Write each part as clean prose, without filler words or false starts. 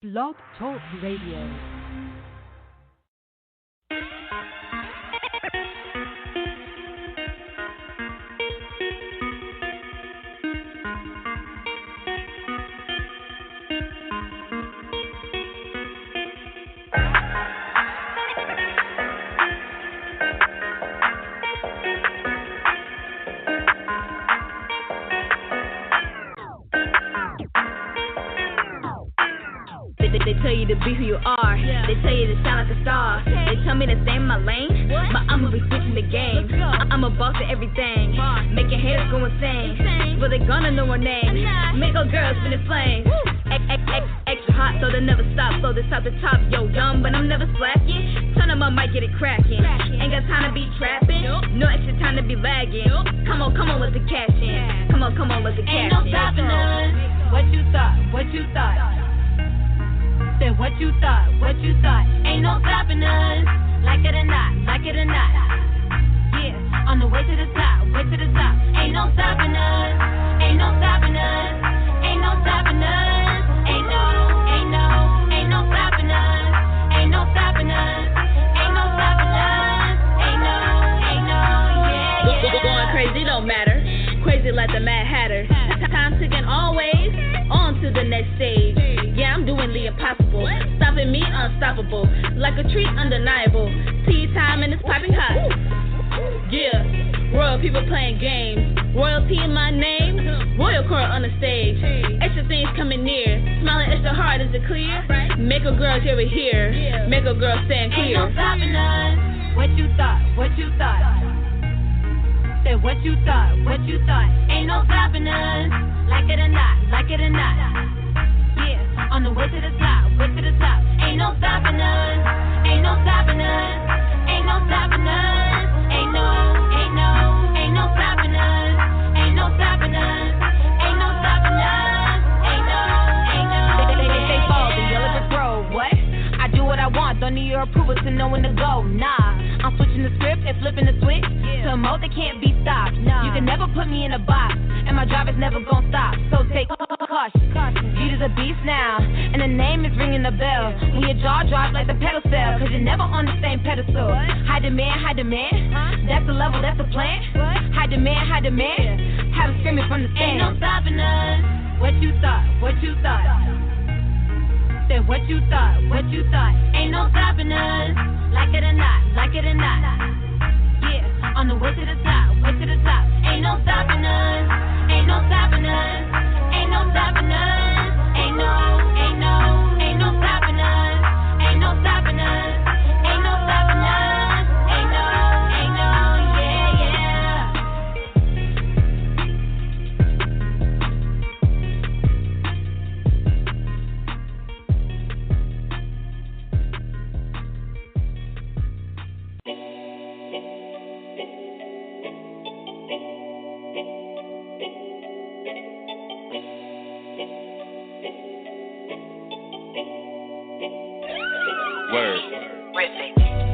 Blog Talk Radio. They tell you to be who you are. They tell you to sound like a star. They tell me to stay in my lane, but I'ma be switching the game. I'm a boss of everything, making haters go insane. But they gonna know our name. Make our girls spin the flames. Extra hot, so they never stop. So this top to top, yo, young, but I'm never slacking. Turn up my mic, get it cracking. Ain't got time to be trapping. No extra time to be lagging. Come on, let the cash in. Come on, let the cash in. Ain't no stopping us. What you thought? Said what you thought? Ain't no stopping us. Like it or not. Yeah, on the way to the top. Ain't no stopping us. Ain't no stopping us. Ain't no stopping us. Ain't no stopping us. Ain't no stopping us. Ain't no stopping us. Ain't no, yeah. Going crazy don't matter. Crazy like the Mad Hatter. Time ticking always. On to the next stage. Yeah, I'm doing the impossible. Stopping me unstoppable. Like a treat undeniable. Tea time and it's piping hot. Yeah, royal people playing games. Royalty in my name. Royal court on the stage. Extra things coming near. Smiling extra hard, is it clear? Make a girl hear it here. Make a girl stand clear. Ain't no stopping us. What you thought? Said what you thought? Ain't no stopping us. Like it or not. Yeah, on the way to the top. Ain't no stopping us. Ain't no stopping us. Ain't no stopping us. Ain't no stopping us. Ain't no stopping us. Ain't no stopping us. Ain't no. They fall, the yellow brick road. What? I do what I want, don't need your approval to know when to go. Nah, I'm switching the script and flipping the switch to a mode that can't be stopped. You can never put me in a box, and my drive is never gonna stop. So take caution. Jeter's a beast now, and the name is ringing the bell. When your jaw drops like the pedal cell, cause you're never on the same pedestal. High demand. That's the level, that's the plan. High demand. Have it screaming from the stand. Ain't no stopping us. What you thought? Said what you thought? Ain't no stopping us. Like it or not. Yeah, on the way to the top. Ain't no stopping us. Ain't no stopping us. Ain't no stopping us. Ain't no stopping us. Ain't no stopping us. Ain't no stopping us. Ain't no, yeah. Word.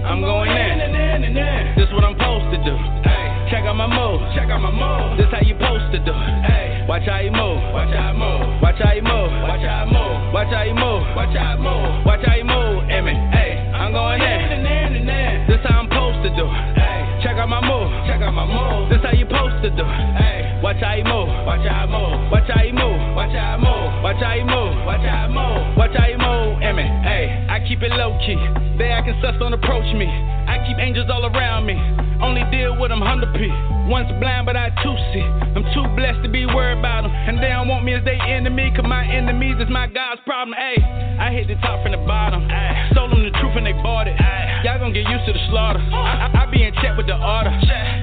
I'm going in. This what I'm supposed to do. Check out my move. This how you supposed to do. Watch how you move. Emmy. I'm going in. This how I'm supposed to do. Check out my move. This how you supposed to do. Watch how you move. Emmy. I keep it low key. They acting sus, don't approach me. I keep angels all around me. Only deal with them 100p. Once blind, but I too see. I'm too blessed to be worried about them. And they don't want me as they enemy, cause my enemies is my God's problem. I hit the top from the bottom. Sold them the truth and they bought it. Y'all gon' get used to the slaughter. I be in check with the order.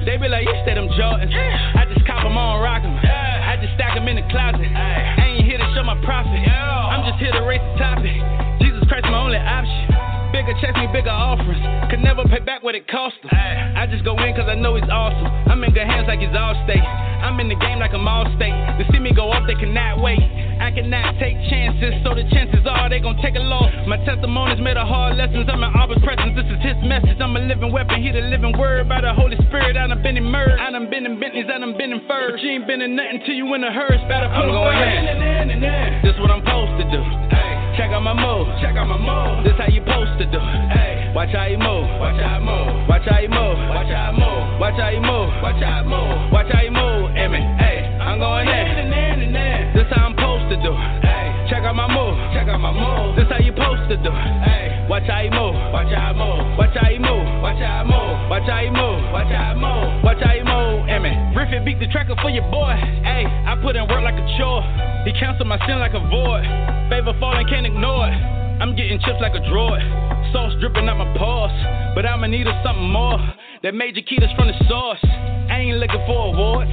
They be like, you said them Jordans. I just cop them on, rock them. I just stack them in the closet. I ain't here to show my profit. I'm just here to raise the topic. Jesus Christ, my only option. Bigger checks me, bigger offerings. Could never pay back what it cost them. I just go in cause I know he's awesome. I'm in good hands like he's all state. I'm in the game like I'm all state. To see me go up, they cannot wait. I cannot take chances, so the chances are they gon' take a loss. My testimonies made a hard lessons. I'm in Abba's presence, this is his message. I'm a living weapon, he the living word. By the Holy Spirit, I done been immersed. I done been in Bentleys, I done been in furs. But you ain't been in nothing till you in a hearse. Better put I'm going in. This what I'm supposed to do. check out my move. Check out my move. This how you supposed to do. Hey, watch how you move. Watch how you move. Watch how you move. Watch how you move. Watch how you move. Watch how you move. Watch how you move. Hey, I'm going in. This how I'm supposed to do. Hey, check out my move. Check out my move. This how you supposed to do. Hey, watch how you move. Watch how you move. Watch how you move. Watch how you move. Watch how you move. Watch how you move. Watch how you move. Griffin beat the tracker for your boy. Hey, I put in work like a chore. He canceled my sin like a void. Favor falling, can't ignore it. I'm getting chips like a droid. Sauce dripping out my pores. But I'ma need something more. That major key that's from the source. I ain't looking for awards.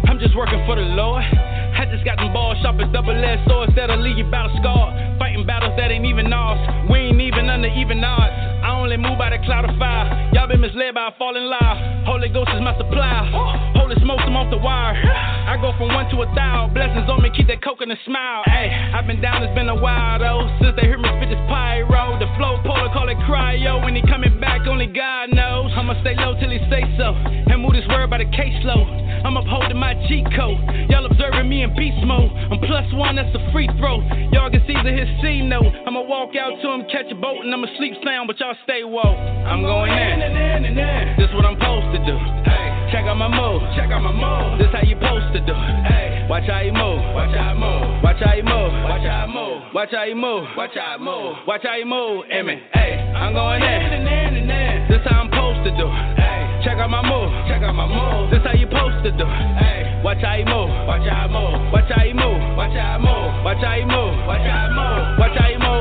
I'm just working for the Lord. I just got them balls sharp as double-edged swords that'll leave you battle scarred. Fighting battles that ain't even ours. We ain't even under even odds. I only move by the cloud of fire. Y'all been misled by a falling lie. Holy Ghost is my supply. Holy smokes, I'm off the wire. I go from 1 to 1,000. Blessings on me, keep that coconut smile. Hey, I've been down, it's been a while though. Since they heard me spit this pyro. The flow polar, call it cryo. When he coming back, only God knows. I'ma stay low till he say so. And move this word by the caseload. I'm upholding my G code. Y'all observing me in beast mode. I'm +1, that's a free throw. Y'all can see the his C note. I'ma walk out to him, catch a boat, and I'ma sleep sound, but y'all stay woke. I'm going in. This what I'm supposed to do. Hey, check out my move. Check out my move. This how you supposed to do. Hey, watch how you move. Watch how you move. Watch how you move. Watch how you move. Watch how you move. Watch how you move. Watch how you move. Hey, I'm going in. This how I'm supposed to do. Hey, check out my move. Check out my move. This how you supposed to do. Hey, watch how you move. Watch how you move. Watch how you move. Watch how you move. Watch how you move. Watch how you move. Watch how you move.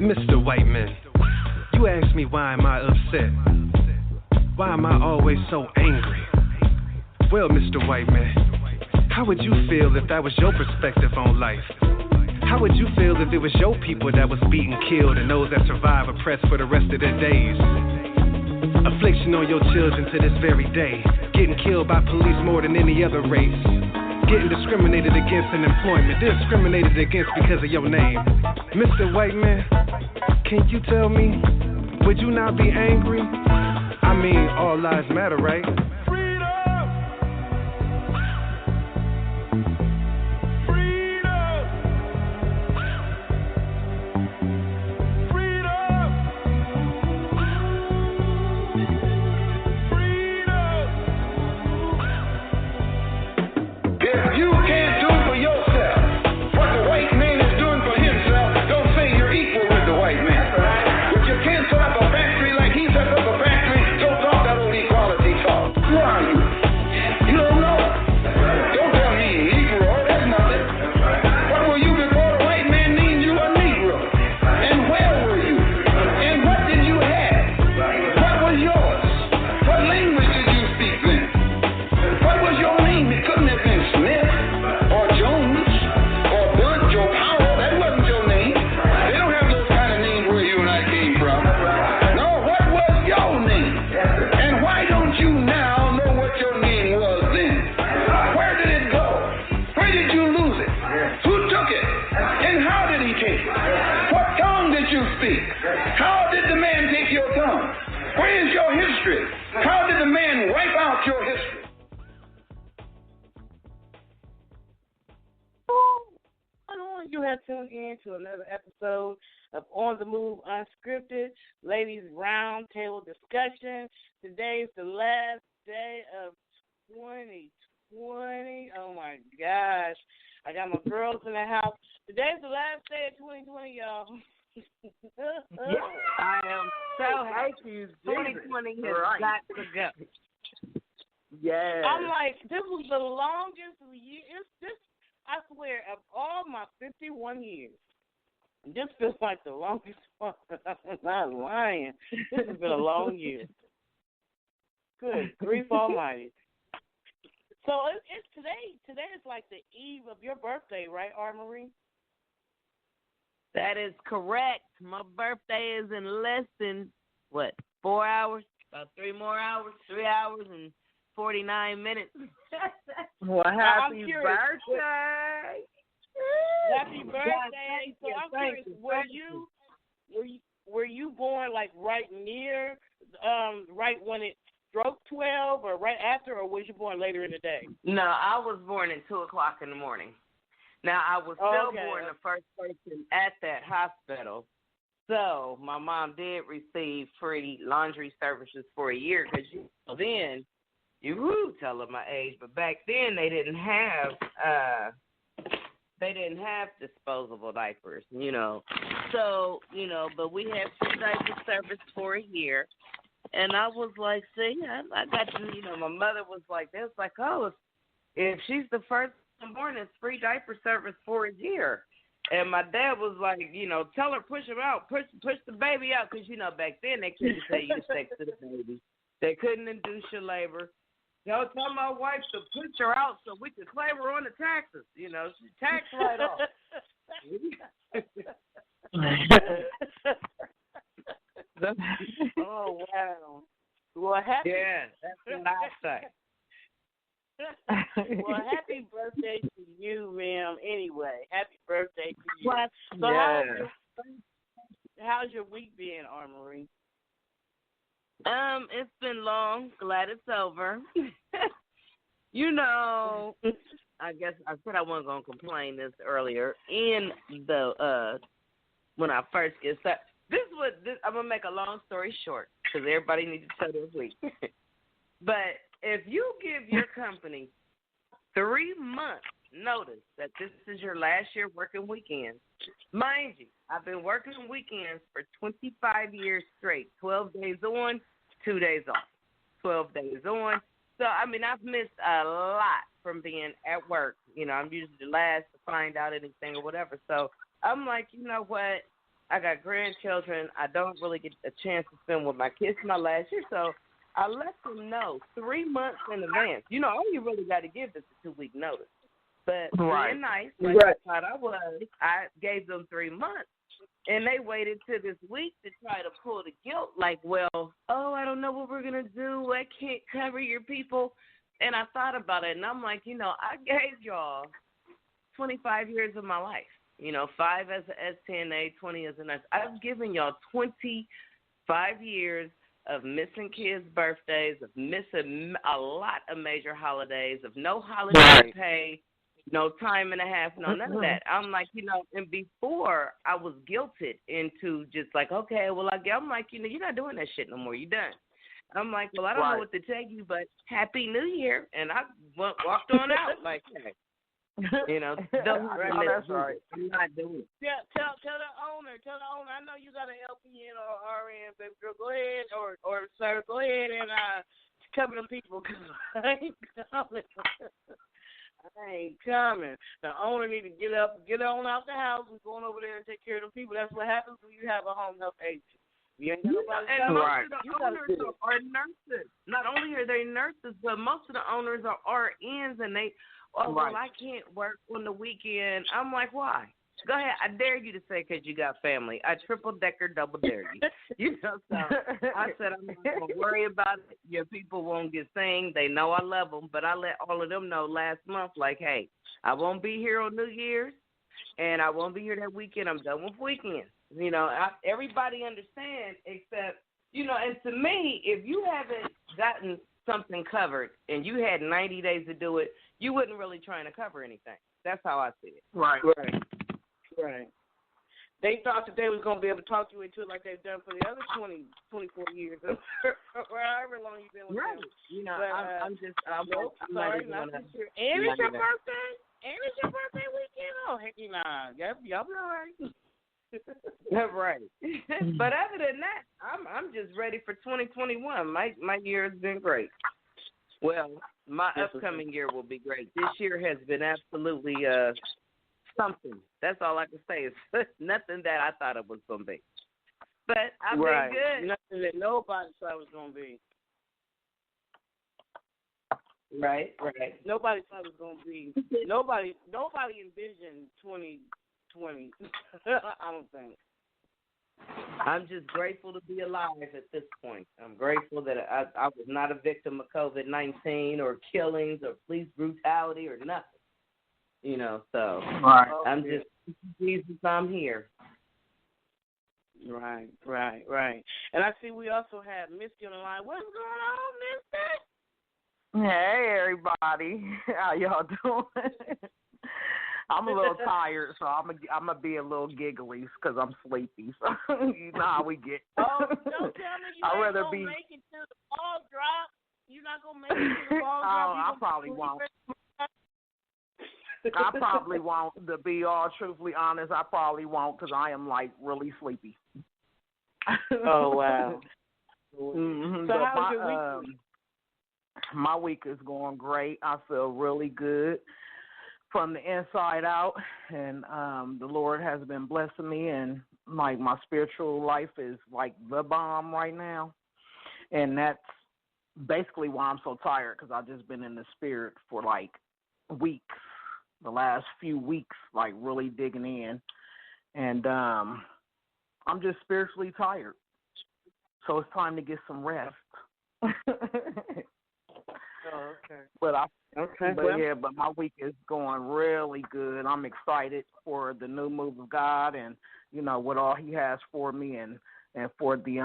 Mr. White Man, you ask me why am I upset? Why am I always so angry? Well, Mr. White Man, how would you feel if that was your perspective on life? How would you feel if it was your people that was beaten, killed, and those that survive oppressed for the rest of their days? Affliction on your children to this very day, getting killed by police more than any other race, getting discriminated against in employment, discriminated against because of your name. Mr. White Man, can you tell me, would you not be angry? I mean, all lives matter, right? Talk. identity? How did the man take your tongue? Where is your history? How did the man wipe out your history? You have tuned in to another episode of On the Move Unscripted, Ladies Roundtable Discussion. Today is the last day of 2020. Oh my gosh. I got my girls in the house. Today's the last day of 2020, y'all. I am so happy 2020 has got to go. Yeah. I'm like, this was the longest year. I swear, of all my 51 years, this feels like the longest one. I'm not lying. This has been a long year. Good grief almighty. So it's today. Today is like the eve of your birthday, right, R-Marie? That is correct. My birthday is in less than, 4 hours? About 3 more hours? 3 hours and 49 minutes. Well, happy birthday. Happy birthday. So I'm curious, were you born like right near, right when it struck 12 or right after, or was you born later in the day? No, I was born at 2 o'clock in the morning. Now, I was still born the first person at that hospital. So my mom did receive free laundry services for a year because then, you tell them my age, but back then they didn't have disposable diapers, So, but we had free diaper service for a year. And I was like, see, I got to, my mother was like, they was like, oh, if she's the first one born, it's free diaper service for a year. And my dad was like, tell her, push him out, push the baby out. Because, back then they couldn't tell you to sex to the baby. They couldn't induce your labor. Tell my wife to push her out so we could claim her on the taxes. Tax write-off. Oh, wow. Well, that's what I say. Well, happy birthday to you, ma'am, anyway. Happy birthday to you. So how's your week been, R-Marie? It's been long. Glad it's over. I guess I said I wasn't going to complain this earlier. In the, when I first get started, I'm going to make a long story short because everybody needs to tell their week. But if you give your company 3 months notice that this is your last year working weekends, mind you, I've been working weekends for 25 years straight, 12 days on, 2 days off, 12 days on. So, I've missed a lot from being at work. I'm usually the last to find out anything or whatever. So, I'm like, you know what? I got grandchildren. I don't really get a chance to spend with my kids my last year. So, I let them know 3 months in advance. All you really got to give is a 2-week notice. But being nice, like I thought I was, I gave them 3 months. And they waited till this week to try to pull the guilt, like, I don't know what we're going to do. I can't cover your people. And I thought about it, and I'm like, I gave y'all 25 years of my life. 5 as an STNA, 20 as a nurse. I've given y'all 25 years of missing kids' birthdays, of missing a lot of major holidays, of no holiday pay, no time and a half, no none of that. I'm like, and before I was guilted into just like, okay, I'm like, you're not doing that shit no more. You done. I'm like, I don't know what to tell you, but Happy New Year. And I walked on out like, hey. That's right. I'm not doing it. Yeah, tell the owner. I know you got an LPN or RN, baby girl. Go ahead, or sir, go ahead and cover them people because I ain't coming. I ain't coming. The owner need to get on out the house and going over there and take care of the people. That's what happens when you have a home health agency. You ain't got nobody and most of the owners are nurses. Not only are they nurses, but most of the owners are RNs, and they, I can't work on the weekend. I'm like, why? Go ahead. I dare you to say because you got family. I triple-decker, double-dare you. So I said I'm not going to worry about it. Your people won't get sing. They know I love them, but I let all of them know last month, like, hey, I won't be here on New Year's. and I won't be here that weekend. I'm done with weekends. Everybody understands except, and to me, if you haven't gotten something covered and you had 90 days to do it, you wouldn't really try to cover anything. That's how I see it. Right. They thought that they was going to be able to talk you into it like they've done for the other 24 years or however long you've been with them. I'm sorry, not this year. And it's your birthday? And it's your birthday weekend? Oh, heck, nah. Y'all be all right. Right. But other than that, I'm just ready for 2021. My year has been great. Well, my upcoming year will be great. This year has been absolutely something. That's all I can say. It's nothing that I thought it was going to be. But I've been good. Nothing that nobody thought it was going to be. Right. Nobody thought it was going to be. Nobody envisioned 2020. I don't think. I'm just grateful to be alive at this point. I'm grateful that I was not a victim of COVID-19 or killings or police brutality or nothing. So I'm just, Jesus, I'm here. Right. And I see we also have Misty on the line. What's going on, Misty? Hey, everybody. How y'all doing? I'm a little tired, so I'm gonna be a little giggly because I'm sleepy. So you know how we get. Oh, don't tell me you ain't gonna make it to the ball drop. You're not gonna make it to the ball drop. I probably won't. I probably won't. To be all truthfully honest, I probably won't because I am really sleepy. Oh wow. Mm-hmm. So how's your week? My week is going great. I feel really good from the inside out, and the Lord has been blessing me, and my spiritual life is like the bomb right now, and that's basically why I'm so tired because I've just been in the spirit for weeks, the last few weeks, really digging in, and I'm just spiritually tired, so it's time to get some rest. Oh, okay. But my week is going really good. I'm excited for the new move of God and, what all he has for me and for the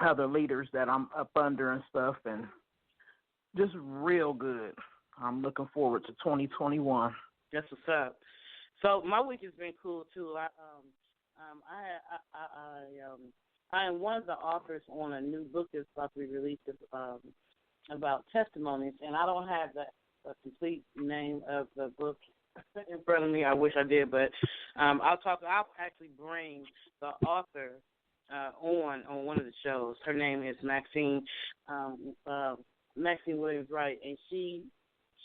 other leaders that I'm up under and stuff, and just real good. I'm looking forward to 2021. That's what's up. So my week has been cool too. I am one of the authors on a new book that's about to be released about testimonies, and I don't have the complete name of the book in front of me. I wish I did, but I'll actually bring the author on one of the shows. Her name is Maxine Williams-Wright, and she's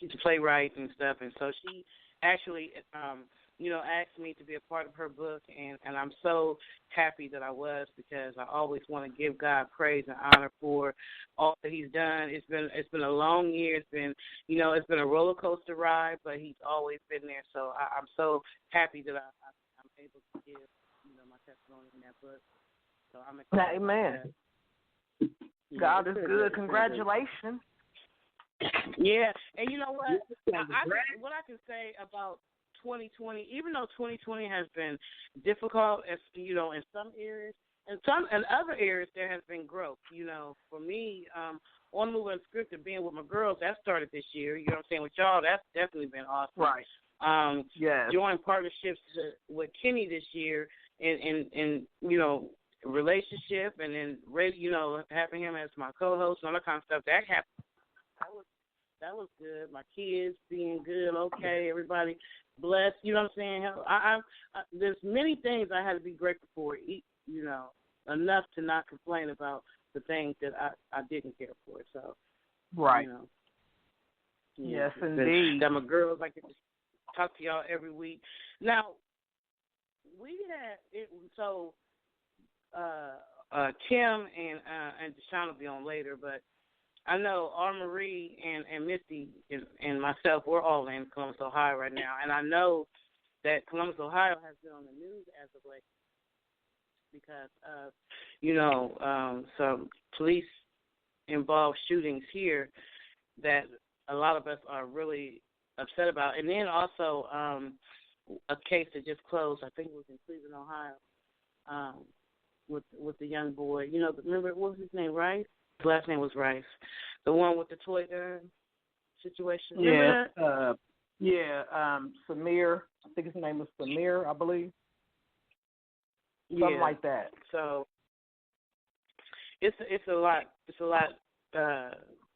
a playwright and stuff, and so she actually asked me to be a part of her book, and I'm so happy that I was, because I always want to give God praise and honor for all that he's done. It's been a long year. It's been a roller coaster ride, but he's always been there. So I'm so happy that I'm able to give my testimony in that book. So I'm excited. Amen. God is good. Congratulations. Yeah, and you know what? What I can say about 2020, even though 2020 has been difficult, in some areas, and other areas there has been growth. For me, on Move Unscripted, being with my girls, that started this year. You know what I'm saying? With y'all, that's definitely been awesome. Right. Joined partnerships with Kenny this year, in relationship, and then having him as my co-host and all that kind of stuff. That happened. That was good. My kids being good, okay. Everybody blessed. You know what I'm saying? I there's many things I had to be grateful for. Enough to not complain about the things that I didn't care for. So, right. Yes, indeed. Got my girls. I get to talk to y'all every week. Now, we had it. So, Kim and Dushon will be on later, but I know Marie and Misty and myself, we're all in Columbus, Ohio right now. And I know that Columbus, Ohio has been on the news as of late because of, some police-involved shootings here that a lot of us are really upset about. And then also a case that just closed. I think it was in Cleveland, Ohio, with the young boy. You know, remember what was his name? Rice. His last name was Rice. The one with the toy gun situation. Remember that? Samir. I think his name was Samir, I believe. Something like that. So it's a lot. It's a lot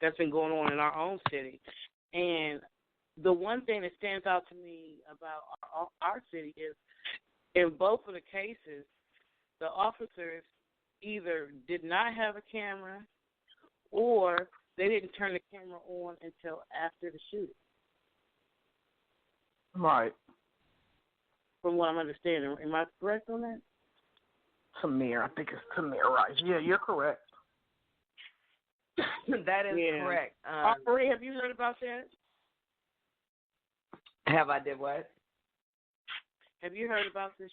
that's been going on in our own city, and the one thing that stands out to me about our city is, in both of the cases, the officers either did not have a camera or they didn't turn the camera on until after the shooting. Right. From what I'm understanding. Am I correct on that? Samir. I think it's Samir Rice. Yeah, you're correct. That is correct. Marie, have you heard about that? Have I did what? Have you heard about the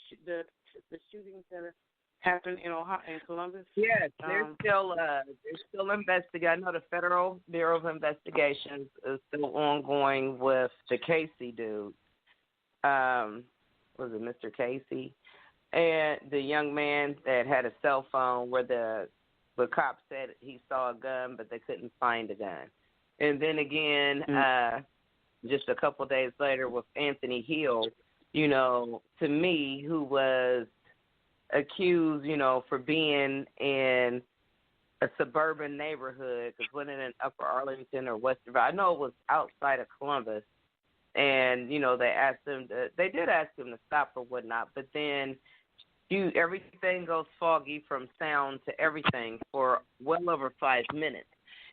shootings that happened in Ohio, in Columbus? Yes, they're still investigating. I know the Federal Bureau of Investigations is still ongoing with the Casey dude. Was it Mr. Casey? And the young man that had a cell phone where the cop said he saw a gun, but they couldn't find a gun. And then again, just a couple of days later with Anthony Hill, you know, to me, who was accused, you know, for being in a suburban neighborhood, because wasn't in Upper Arlington or West Virginia. I know it was outside of Columbus. And, you know, they did ask him to stop or whatnot, but then everything goes foggy from sound to everything for well over 5 minutes.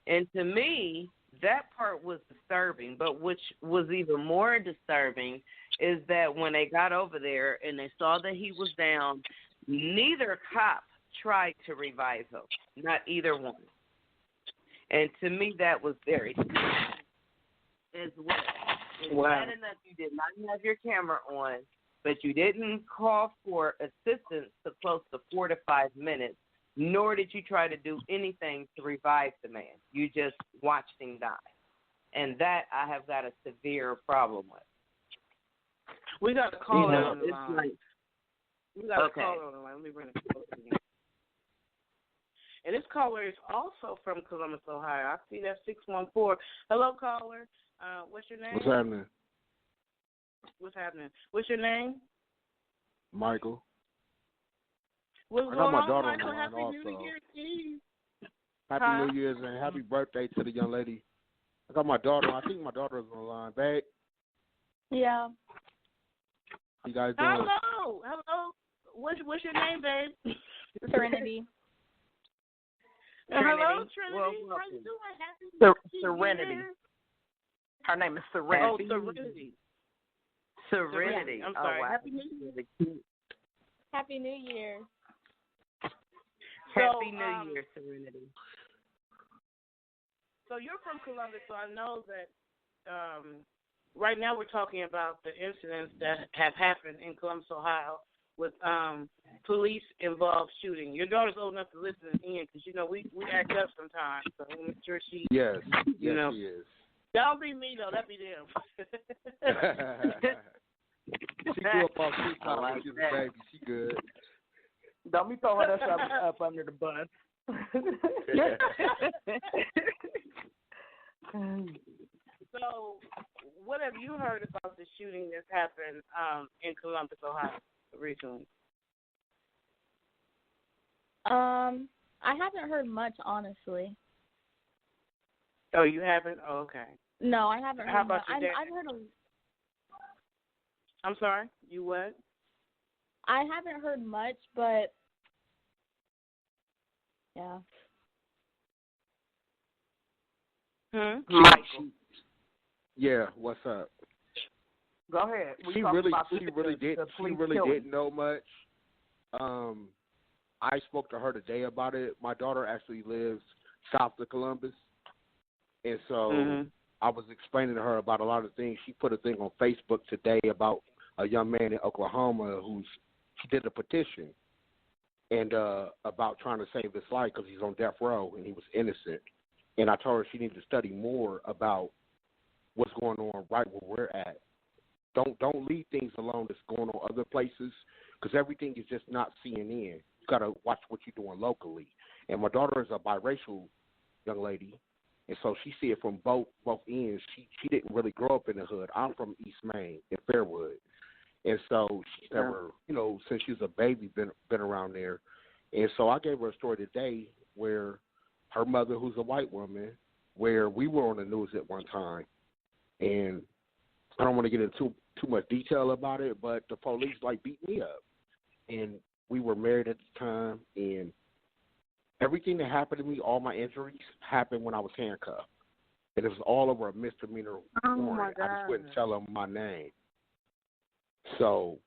And to me, that part was disturbing, but which was even more disturbing is that when they got over there and they saw that he was down, neither cop tried to revive him, not either one. And to me, that was very as well. It's bad enough you did not have your camera on, but you didn't call for assistance to close to 4 to 5 minutes, nor did you try to do anything to revive the man. You just watched him die. And that I have got a severe problem with. We got a caller on the line. We got a caller on the line. Let me bring it closer again. And this caller is also from Columbus, Ohio. I see that 614. Hello, caller. What's your name? What's happening? What's your name? Michael. What's I got my daughter Michael? on the line Happy also. New Year's Eve. Happy New Year's and happy birthday to the young lady. I got my daughter. I think my daughter is on the line. Babe? Yeah. How you guys doing? Hello. What's your name, babe? Serenity. Hello, Trinity. Well, how you doing? Happy Serenity. Her name is Serenity. Serenity. I'm sorry. Oh, wow. Happy New Year. Happy New Year. Happy New Year, Serenity. So you're from Columbus, so I know that right now we're talking about the incidents that have happened in Columbus, Ohio, with police-involved shooting. Your daughter's old enough to listen in because, you know, we act up sometimes, so I'm sure she, Yes, she is. Don't be me, though. That be them. She grew up on TikTok when she was a baby. She good. Don't be throwing us up under the bus. So, what have you heard about the shooting that's happened in Columbus, Ohio, recently? I haven't heard much, honestly. Oh, you haven't? Oh, okay. No, I haven't heard much. I've heard I'm sorry? You what? I haven't heard much, but yeah. Michael. Yeah, what's up? Go ahead. She really didn't know much. I spoke to her today about it. My daughter actually lives south of Columbus, and so I was explaining to her about a lot of things. She put a thing on Facebook today about a young man in Oklahoma he did a petition and about trying to save his life because he's on death row and he was innocent. And I told her she needed to study more about what's going on right where we're at don't leave things alone that's going on other places, because everything is just not CNN. You got to watch what you're doing locally. And my daughter is a biracial young lady, and so she see it from both ends. She didn't really grow up in the hood. I'm from East Maine in Fairwood, and so she's never, since she was a baby, been around there. And so I gave her a story today where her mother, who's a white woman, where we were on the news at one time, and I don't want to get into too much detail about it, but the police beat me up, and we were married at the time, and everything that happened to me, all my injuries, happened when I was handcuffed, and it was all over a misdemeanor warrant. I just wouldn't tell them my name. So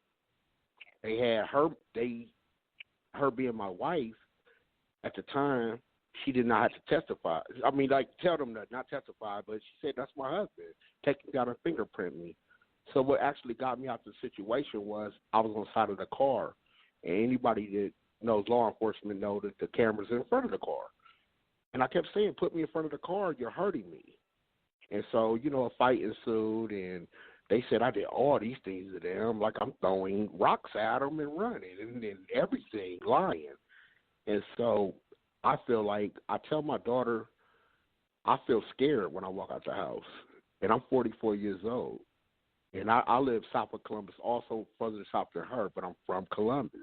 they had her being my wife at the time. She did not have to testify. I mean, tell them that, not testify, but she said, that's my husband. Take him down and fingerprint me. So what actually got me out of the situation was I was on the side of the car, and anybody that knows law enforcement know that the camera's in front of the car. And I kept saying, put me in front of the car, you're hurting me. And so, a fight ensued, and they said I did all these things to them, like I'm throwing rocks at them and running and everything, lying. And so I feel like I tell my daughter I feel scared when I walk out the house. And I'm 44 years old. And I live south of Columbus, also further south than her, but I'm from Columbus.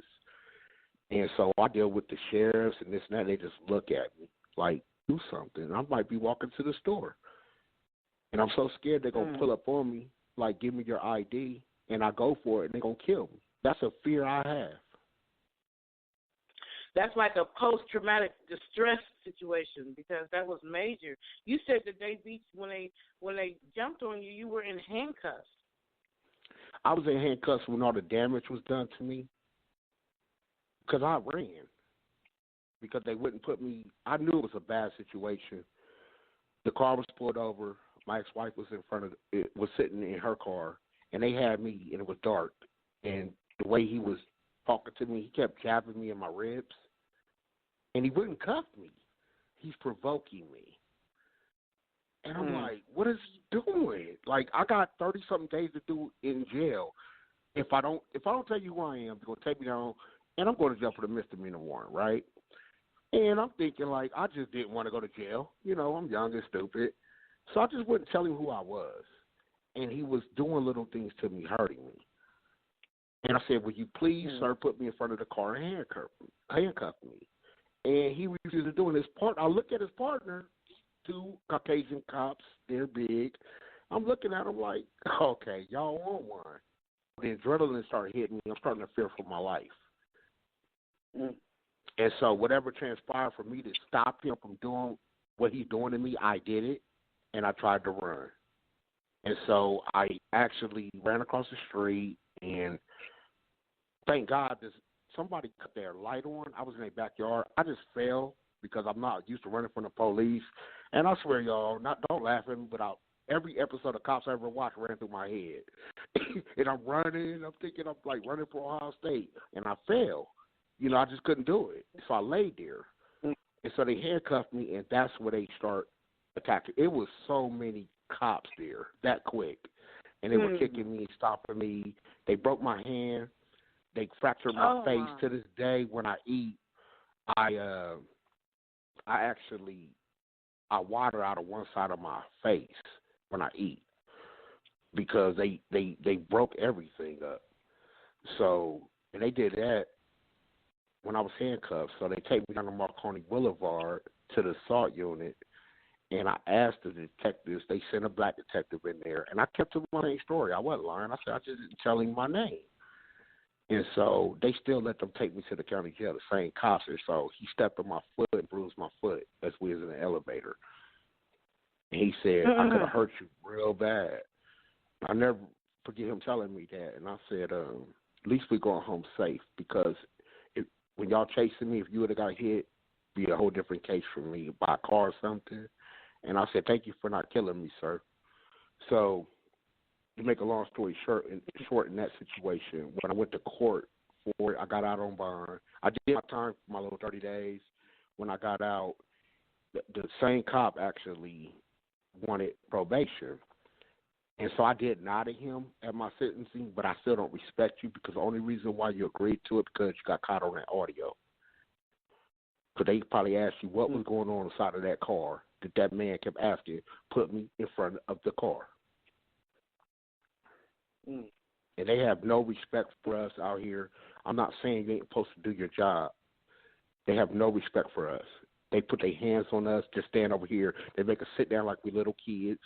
And so I deal with the sheriffs and this and that. They just look at me like, do something. I might be walking to the store. And I'm so scared they're going to pull up on me, like, give me your ID, and I go for it, and they're going to kill me. That's a fear I have. That's like a post-traumatic distress situation, because that was major. You said that they beat when they jumped on you. You were in handcuffs. I was in handcuffs when all the damage was done to me, because I ran, because they wouldn't put me. I knew it was a bad situation. The car was pulled over. My ex-wife was in front of it, was sitting in her car, and they had me, and it was dark. And the way he was talking to me, he kept jabbing me in my ribs, and he wouldn't cuff me. He's provoking me. And I'm like, what is he doing? Like, I got 30-something days to do in jail. If I don't tell you who I am, they're going to take me down, and I'm going to jail for the misdemeanor warrant, right? And I'm thinking, like, I just didn't want to go to jail. I'm young and stupid. So I just wouldn't tell him who I was. And he was doing little things to me, hurting me. And I said, will you please, sir, put me in front of the car and handcuff me? And he refused to do it. I look at his partner, two Caucasian cops, they're big. I'm looking at them like, okay, y'all want one. The adrenaline started hitting me. I'm starting to fear for my life. And so whatever transpired for me to stop him from doing what he's doing to me, I did it, and I tried to run. And so I actually ran across the street, and thank God somebody cut their light on. I was in their backyard. I just fell because I'm not used to running from the police. And I swear, y'all, don't laugh at me, but every episode of Cops I ever watched ran through my head. And I'm running. I'm thinking I'm like running for Ohio State, and I fell. I just couldn't do it. So I laid there. And so they handcuffed me, and that's where they start attacking. It was so many cops there that quick. And they were kicking me, stopping me. They broke my hand. They fractured my face. To this day, when I eat, I water out of one side of my face when I eat, because they broke everything up. So, and they did that when I was handcuffed. So they take me down to Marconi Boulevard to the assault unit, and I asked the detectives. They sent a black detective in there, and I kept to my same story. I wasn't lying. I said I just didn't tell him my name. And so they still let them take me to the county jail, the same cops. And so he stepped on my foot and bruised my foot as we was in the elevator. And he said, I could have hurt you real bad. I never forget him telling me that. And I said, at least we're going home safe, because when y'all chasing me, if you would have got hit, it'd be a whole different case for me, by a car or something. And I said, thank you for not killing me, sir. So to make a long story short in that situation, when I went to court for it, I got out on bond. I did my time for my little 30 days. When I got out, the same cop actually wanted probation. And so I did nod at him at my sentencing, but I still don't respect you because the only reason why you agreed to it because you got caught on that audio. So they probably asked you what was going on inside of that car that man kept asking, put me in front of the car. And they have no respect for us out here. I'm not saying you ain't supposed to do your job. They have no respect for us. They put their hands on us, just stand over here. They make us sit down like we little kids.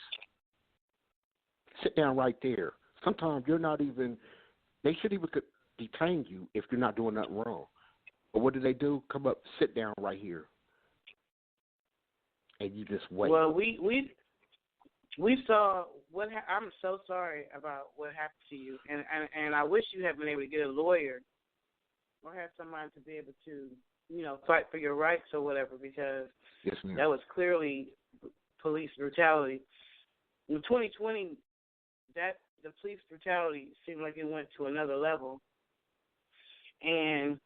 Sit down right there. Sometimes you're not even, they should even detain you if you're not doing nothing wrong. But what do? Come up, sit down right here. And you just wait. Well, we saw what I'm so sorry about what happened to you, and I wish you had been able to get a lawyer or have somebody to be able to, fight for your rights or whatever, because that was clearly police brutality. In 2020, the police brutality seemed like it went to another level, and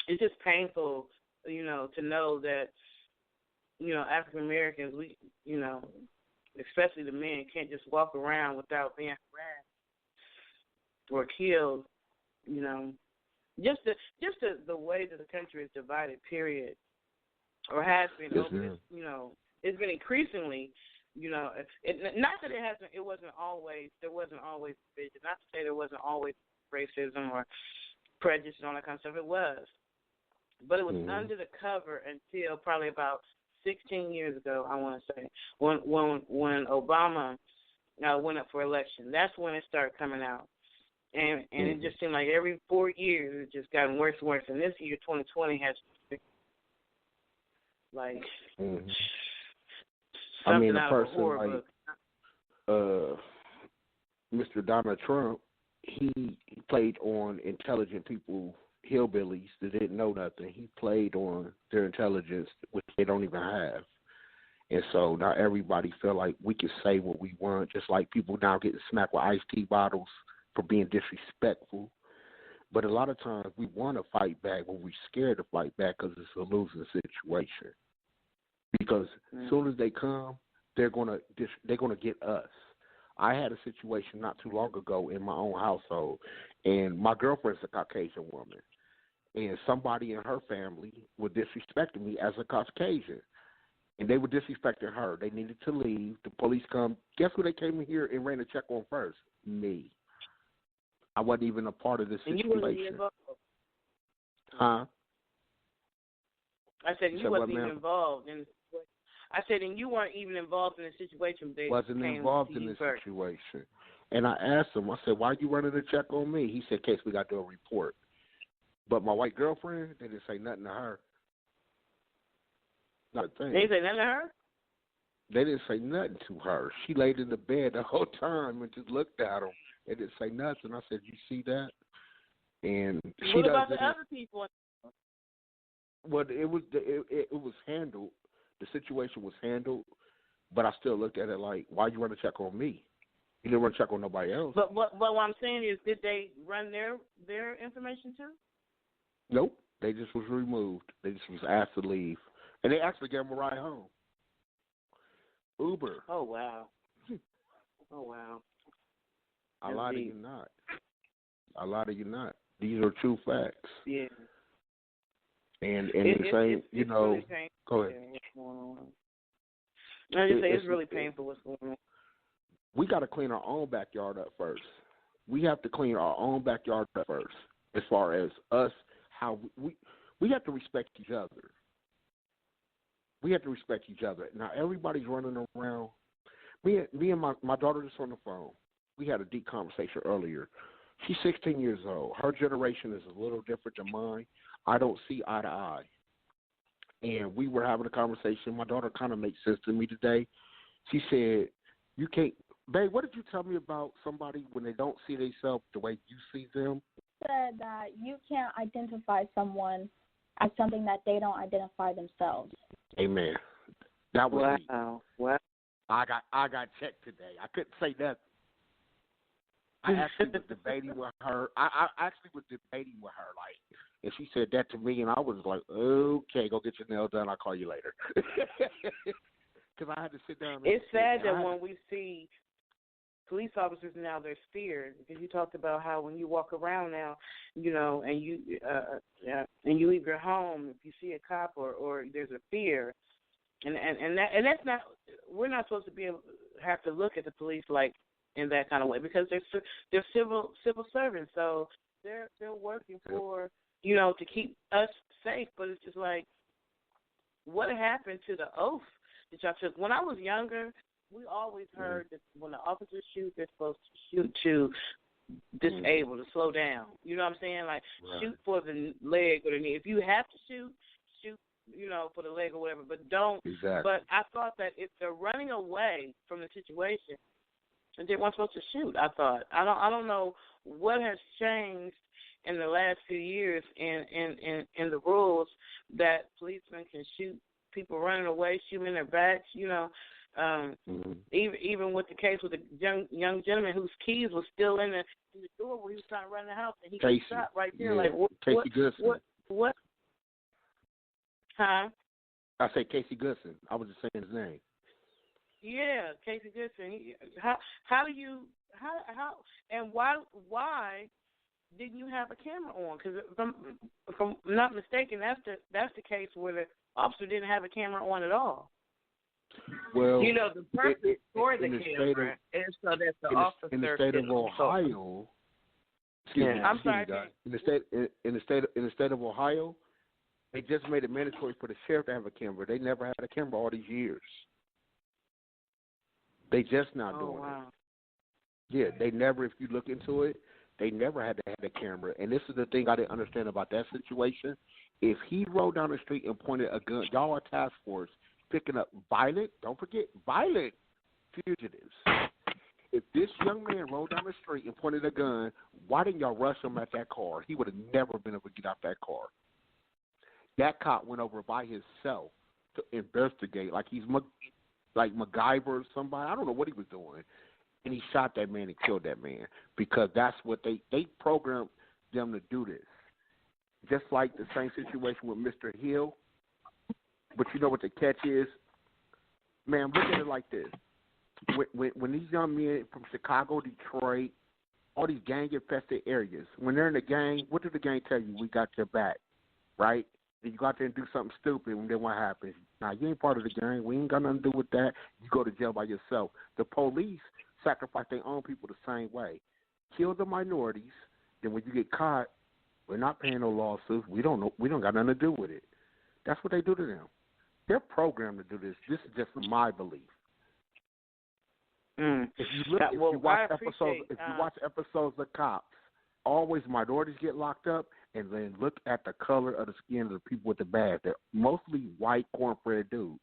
it's just painful, to know that, African Americans, we, especially the men, can't just walk around without being harassed or killed, Just the way that the country is divided, period, or has been over, it's been increasingly, not that there wasn't always division, not to say there wasn't always racism or prejudice and all that kind of stuff. It was, but it was under the cover until probably about 16 years ago, I want to say, when Obama went up for election. That's when it started coming out. And it just seemed like every 4 years it just gotten worse and worse. And this year, 2020, has like something out of a horror book. Mr. Donald Trump, he played on intelligent people, hillbillies that didn't know nothing. He played on their intelligence, which they don't even have. And so now everybody feel like we can say what we want, just like people now getting smacked with iced tea bottles for being disrespectful. But a lot of times we want to fight back, but we're scared to fight back because it's a losing situation. Because as soon as they come, they're gonna get us. I had a situation not too long ago in my own household, and my girlfriend's a Caucasian woman, and somebody in her family was disrespecting me as a Caucasian, and they were disrespecting her. They needed to leave. The police come. Guess who they came in here and ran a check on first? Me. I wasn't even a part of this situation. And you wasn't involved. Huh? I said you wasn't even involved in. I said, and you weren't even involved in the situation. Wasn't involved in the situation. And I asked him, I said, why are you running a check on me? He said, in case we got to do a report. But my white girlfriend, they didn't say nothing to her. Not a thing. They didn't say nothing to her? They didn't say nothing to her. She laid in the bed the whole time and just looked at him. They didn't say nothing. I said, you see that? And she what about the other people? Well, it was handled. The situation was handled, but I still looked at it like, why you run a check on me? You didn't run a check on nobody else. But what I'm saying is, did they run their information too? Nope. They just was removed. They just was asked to leave. And they actually gave them a ride home. Uber. Oh, wow. Oh, wow. I lie to you not. I lie to you not. These are true facts. Yeah. And the same, it's know, really painful. Go ahead. What's going on? I just say it's really painful what's going on. We got to clean our own backyard up first. We have to clean our own backyard up first. As far as us, how we have to respect each other. We have to respect each other. Now everybody's running around. Me and my daughter just on the phone. We had a deep conversation earlier. She's 16 years old. Her generation is a little different than mine. I don't see eye to eye. And we were having a conversation. My daughter kind of makes sense to me today. She said, you can't, babe, what did you tell me about somebody when they don't see themselves the way you see them? Said that you can't identify someone as something that they don't identify themselves. Amen. That was me. Wow. I got checked today. I couldn't say nothing. I actually was debating with her. I actually was debating with her, like, and she said that to me, and I was like, okay, go get your nails done. I'll call you later. Because I had to sit down. It's sad that when we see police officers now, they're feared, because you talked about how when you walk around now, you know, and you leave your home, if you see a cop or there's a fear, and that's not, we're not supposed to have to look at the police like in that kind of way, because they're civil servants, so they're working for, you know, to keep us safe. But it's just like, what happened to the oath that y'all took? When I was younger, we always heard that when the officers shoot, they're supposed to shoot to disable, to slow down. You know what I'm saying? Like, shoot for the leg or the knee. If you have to shoot, you know, for the leg or whatever, but don't. Exactly. But I thought that if they're running away from the situation, they weren't supposed to shoot, I thought. I don't know what has changed in the last few years in the rules that policemen can shoot people running away, shoot them in their backs, you know. Even with the case with the young gentleman whose keys was still in the door where he was trying to run the house, and he got shot right there. Yeah. Like, Casey Goodson. What? Huh? I say Casey Goodson. I was just saying his name. Yeah, Casey Goodson. How and why didn't you have a camera on? Because if I'm not mistaken, that's the case where the officer didn't have a camera on at all. Well, you know, the purpose for the camera is so that the officer in the state of Ohio. Excuse me. I'm sorry. In the state of Ohio, they just made it mandatory for the sheriff to have a camera. They never had a camera all these years. They just now doing it. Yeah, they never. If you look into it, they never had to have a camera. And this is the thing I didn't understand about that situation. If he rode down the street and pointed a gun, y'all are task force picking up violent fugitives. If this young man rode down the street and pointed a gun, why didn't y'all rush him at that car? He would have never been able to get out that car. That cop went over by himself to investigate, like he's like MacGyver or somebody. I don't know what he was doing. And he shot that man and killed that man because that's what they programmed them to do this. Just like the same situation with Mr. Hill. But you know what the catch is? Man, look at it like this. When these young men from Chicago, Detroit, all these gang-infested areas, when they're in the gang, what does the gang tell you? We got your back, right? And you go out there and do something stupid, and then what happens? Now, you ain't part of the gang. We ain't got nothing to do with that. You go to jail by yourself. The police sacrifice their own people the same way. Kill the minorities. Then when you get caught, we're not paying no lawsuits. We don't got nothing to do with it. That's what they do to them. They're programmed to do this. This is just my belief. If you watch episodes of Cops, always minorities get locked up, and then look at the color of the skin of the people with the badge. They're mostly white, cornbread dudes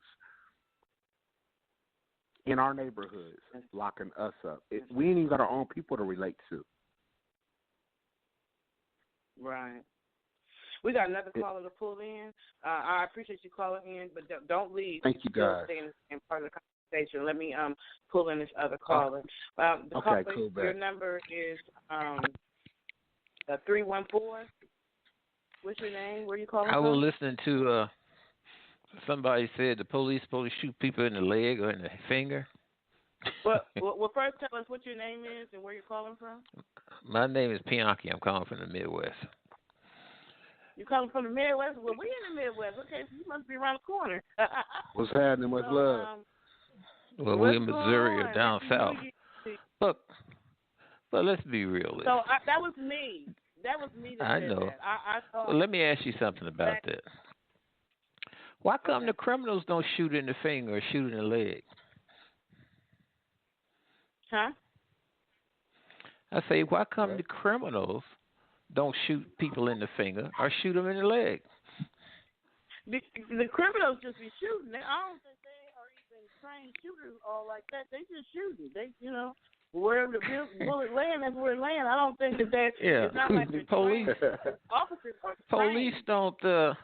in our neighborhoods locking us up. We ain't even got our own people to relate to. Right. We got another caller to pull in. I appreciate you calling in, but don't leave. Thank you, guys. Stay in part of the conversation. Let me pull in this other caller. Cool. Your number is 314. What's your name? Where are you calling from? I was listening to somebody said the police supposed to shoot people in the leg or in the finger. Well, first tell us what your name is and where you're calling from. My name is Pianki. I'm calling from the Midwest. You calling from the Midwest? Well, we in the Midwest. Okay, so you must be around the corner. What's happening? Much love. Well, we're in Missouri or down south. But let's be realistic. So that was me. That was me that said know. That. I thought. Well, let me ask you something about that. Why come the criminals don't shoot in the finger or shoot in the leg? Huh? I say, why come the criminals don't shoot people in the finger or shoot them in the leg? The criminals just be shooting. I don't think they are even trained shooters all like that. They just shooting. They, wherever the bullet land, that's where it land. I don't think that it's not like the police officers are trained. Police don't.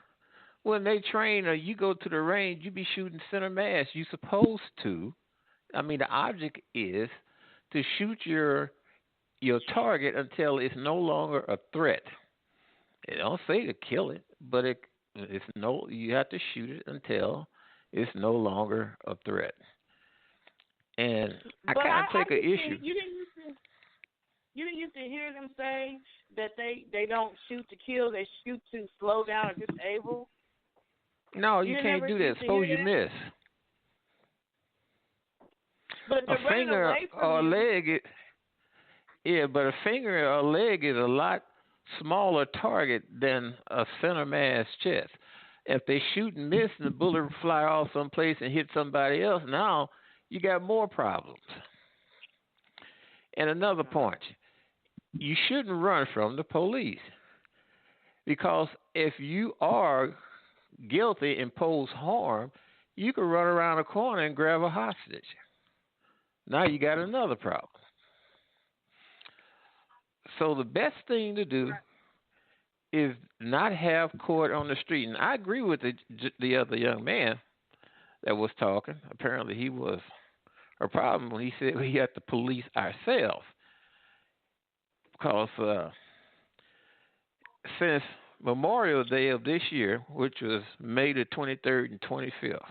When they train or you go to the range, you be shooting center mass. You supposed to. I mean, the object is to shoot your target until it's no longer a threat. It don't say to kill it, but you have to shoot it until it's no longer a threat. And I kind of take an issue. You didn't used to hear them say that they don't shoot to kill, they shoot to slow down or disable. No, you can't do that. Suppose you miss. But a finger or a leg, but a finger or a leg is a lot smaller target than a center mass chest. If they shoot and miss and the bullet fly off someplace and hit somebody else, now you got more problems. And another point, you shouldn't run from the police, because if you are guilty and pose harm, you can run around a corner and grab a hostage. Now you got another problem. So the best thing to do is not have court on the street. And I agree with the other young man that was talking. Apparently he was a problem when he said we had to police ourselves. Because since Memorial Day of this year, which was May the 23rd and 25th,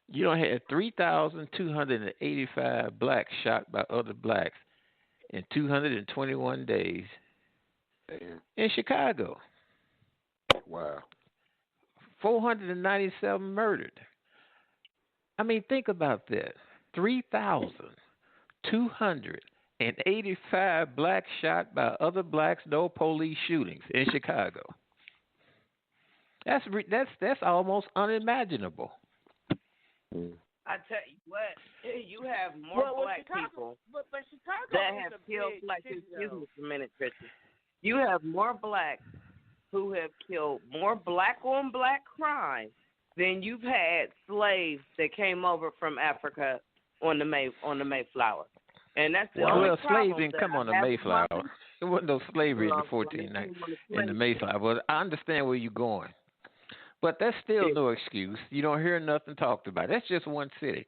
you don't have 3,285 blacks shot by other blacks in 221 days in Chicago. Wow. 497 murdered. I mean, think about that. 3,285 blacks shot by other blacks, no police shootings in Chicago. That's almost unimaginable. I tell you what, you have more black people but Chicago that have killed black people. Excuse me for a minute, Patricia. You have more blacks who have killed more black-on-black crime than you've had slaves that came over from Africa on the Mayflower. And that's the only well, problem. slaves didn't come on the Mayflower. There wasn't no slavery in the 1490s in the Mayflower. But I understand where you're going. But that's still no excuse. You don't hear nothing talked about. That's just one city.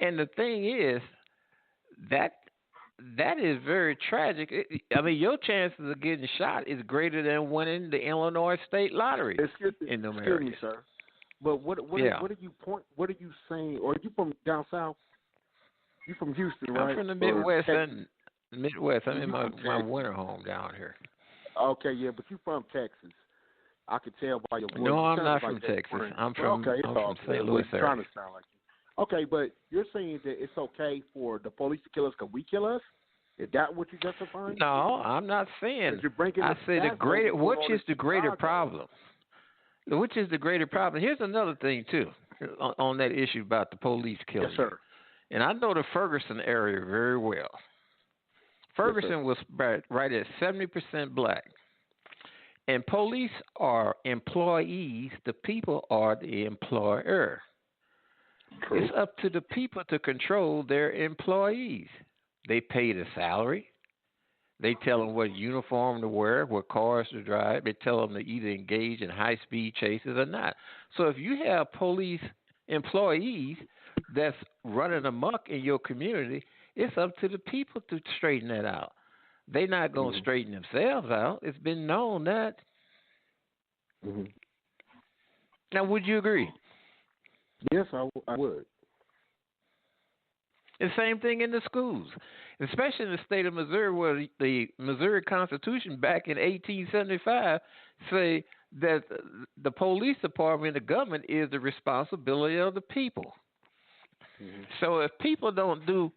And the thing is, that is very tragic. I mean, your chances of getting shot is greater than winning the Illinois state lottery in them areas. Excuse me, sir. But what are you saying? Or are you from down south? You from Houston, right? I'm from the Midwest. I'm in my winter home down here. Okay, yeah, but you from Texas. I could tell by your voice. No, I'm not from Texas. I'm from St. Louis area. Trying to sound like you. Okay, but you're saying that it's okay for the police to kill us because we kill us? Is that what you're justifying? No, I'm not saying. I say which is the greater problem? Which is the greater problem? Here's another thing, too, on that issue about the police killing. Yes, sir. And I know the Ferguson area very well. Ferguson was right at 70% black. And police are employees. The people are the employer. True. It's up to the people to control their employees. They pay the salary. They tell them what uniform to wear, what cars to drive. They tell them to either engage in high-speed chases or not. So if you have police employees that's running amok in your community, it's up to the people to straighten that out. They're not going to straighten themselves out. It's been known that. Now, would you agree? Yes, I would. The same thing in the schools, especially in the state of Missouri, where the Missouri Constitution back in 1875 say that the police department, the government, is the responsibility of the people. So if people don't do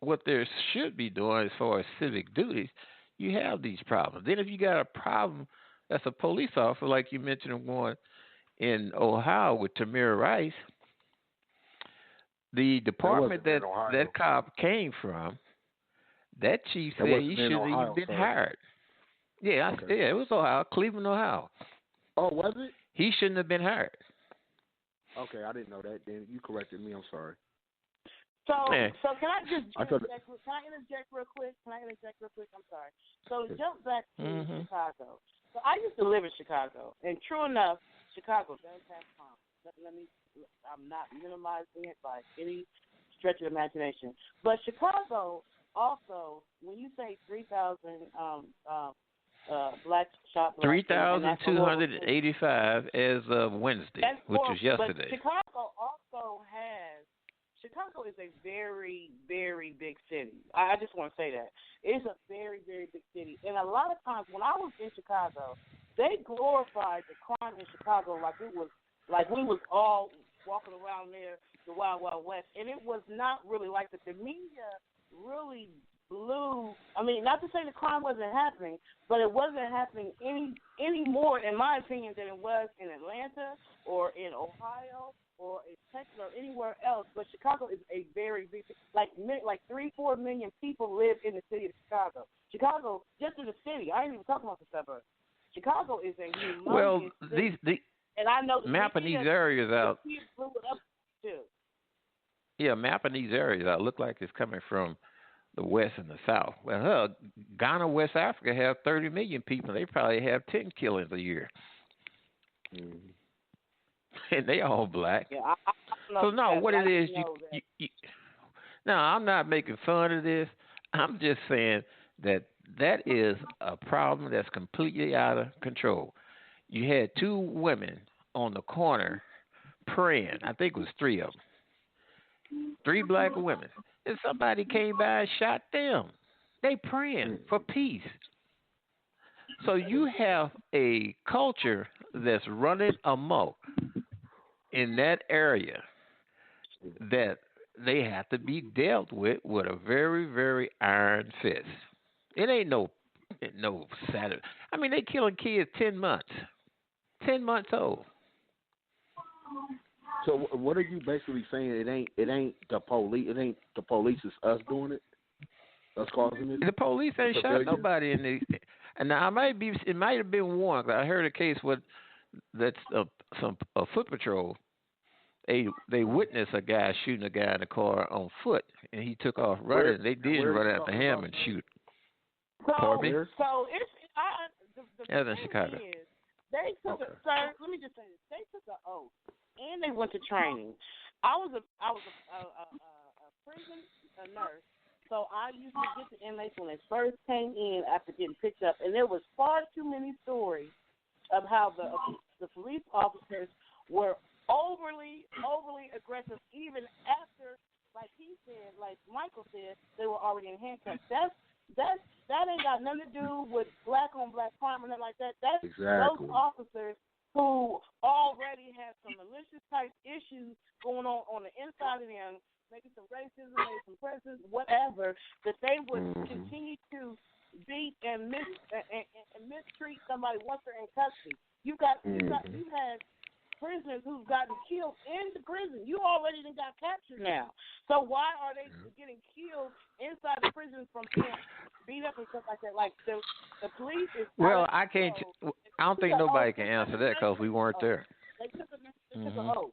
what they should be doing as far as civic duties, you have these problems. Then if you got a problem that's a police officer, like you mentioned one in Ohio with Tamir Rice, the department that cop came from, that chief said he shouldn't have even been hired. Yeah, it was Ohio, Cleveland, Ohio. Oh, was it? He shouldn't have been hired. Okay, I didn't know that. Then you corrected me. I'm sorry. So can I just interject real quick? I'm sorry. So jump back to Chicago. So I used to live in Chicago, and true enough, Chicago does have crime. I'm not minimizing it by any stretch of imagination. But Chicago also, when you say 3,000 black shot, 3,285 as of Wednesday, which was yesterday. But Chicago also has Chicago is a very, very big city. I just want to say that. It's a very, very big city. And a lot of times when I was in Chicago, they glorified the crime in Chicago like it was, like we was all walking around there, the Wild Wild West. And it was not really like that. The media really blew, I mean, not to say the crime wasn't happening, but it wasn't happening any more, in my opinion, than it was in Atlanta or in Ohio or in Texas or anywhere else. But Chicago is a very big, like 3-4 million people live in the city of Chicago. Chicago, just in the city, I ain't even talking about the suburbs. Chicago is a humongous city. And I know mapping these areas out. Blew it up too. Yeah, mapping these areas out look like it's coming from the West and the South. Well, Ghana, West Africa have 30 million people. They probably have 10 killings a year. And they all black. Yeah, I so, no, what it is, you no, I'm not making fun of this. I'm just saying that is a problem that's completely out of control. You had 2 women on the corner praying. I think it was 3 of them. 3 black women. And somebody came by and shot them. They praying for peace. So you have a culture that's running amok in that area that they have to be dealt with a very, very iron fist. It ain't no Saturday. I mean, they killing kids 10 months old. So what are you basically saying? It ain't the police. It ain't the police. It's us doing it. Us causing it. The police ain't shot nobody in the. And now it might have been one. I heard a case with that's a foot patrol. They witnessed a guy shooting a guy in the car on foot, and he took off running. They did run after him and shoot. Pardon me? So it's the in Chicago. Is, they took sir. Let me just say this. They took an oath. And they went to training. I was a prison nurse, so I used to get the inmates when they first came in after getting picked up, and there was far too many stories of how the police officers were overly aggressive, even after, like he said, like Michael said, they were already in handcuffs. That ain't got nothing to do with black on black crime or nothing like that. That's those officers who already have some malicious type issues going on the inside of them, maybe some racism, maybe some prejudice, whatever, that they would continue to beat and mistreat somebody once they're in custody. You had prisoners who've gotten killed in the prison. You already done got captured now. So why are they getting killed inside the prison from being beat up and stuff like that? Like the police is. Well, I can't. I don't think nobody can answer that because we weren't there. They took an oath.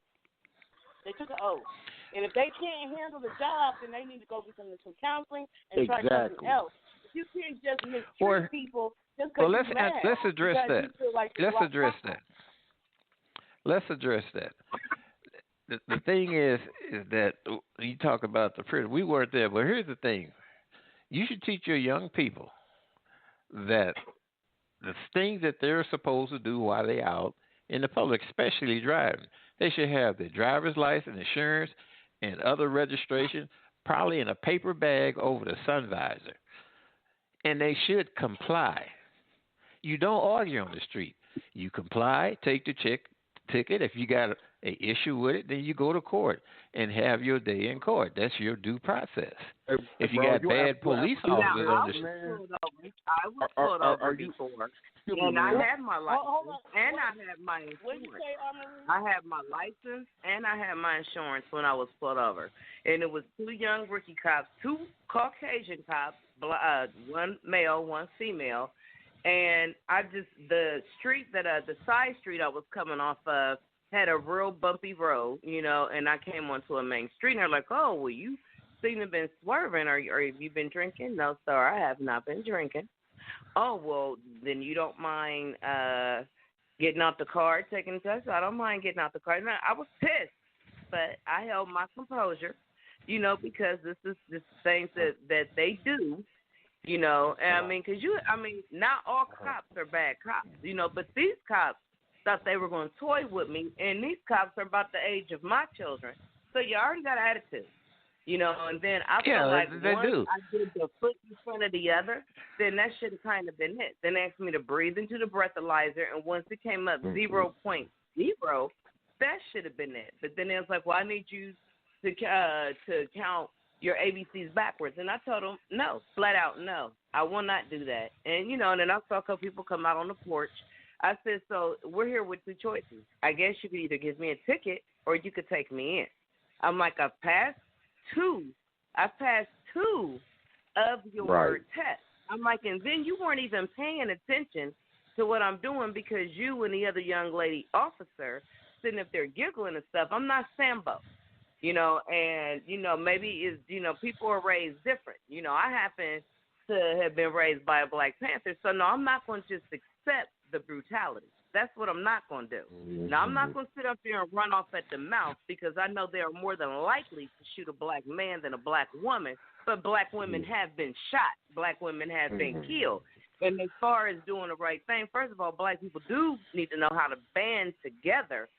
They took an oath. And if they can't handle the job, then they need to go get some counseling and try something else. You can't just mistreat people just because let's address that. Let's address that. Let's address that. The thing is that you talk about the prison. We weren't there, but here's the thing. You should teach your young people that the things that they're supposed to do while they're out in the public, especially driving, they should have their driver's license, insurance, and other registration probably in a paper bag over the sun visor. And they should comply. You don't argue on the street. You comply, take the ticket. If you got an issue with it, then you go to court and have your day in court. That's your due process. If you got bad police officers on the street. I was pulled over before. And I had my license, and I had my insurance. I had my license, and I had my insurance when I was pulled over. And it was 2 young rookie cops, 2 Caucasian cops, one male, one female. And the street the side street I was coming off of had a real bumpy road, and I came onto a main street, and they're like, oh, well, you seem to have been swerving, or have you been drinking? No, sir, I have not been drinking. Oh, well, then you don't mind getting out the car, taking a test? I don't mind getting out the car. No, I was pissed, but I held my composure, because this is things that they do. And I mean, not all cops are bad cops, but these cops thought they were going to toy with me, and these cops are about the age of my children. So you already got attitude. You know, and then I feel like once I did the foot in front of the other, then that should have kind of been it. Then they asked me to breathe into the breathalyzer, and once it came up 0.0, that should have been it. But then it was like, well, I need you to count your ABCs backwards. And I told them, no, flat out no. I will not do that. And, you know, and then I saw a couple people come out on the porch. I said, so we're here with two choices. I guess you could either give me a ticket or you could take me in. I'm like, I've passed two of your tests. I'm like, and then you weren't even paying attention to what I'm doing because you and the other young lady officer sitting up there giggling and stuff. I'm not Sambo, you know, and, you know, maybe is, you know, people are raised different. You know, I happen to have been raised by a Black Panther, so no, I'm not going to just accept the brutality. That's what I'm not going to do. Mm-hmm. Now, I'm not going to sit up there and run off at the mouth because I know they are more than likely to shoot a Black man than a Black woman, but Black women have been shot. Black women have been killed. And as far as doing the right thing, first of all, Black people do need to know how to band together.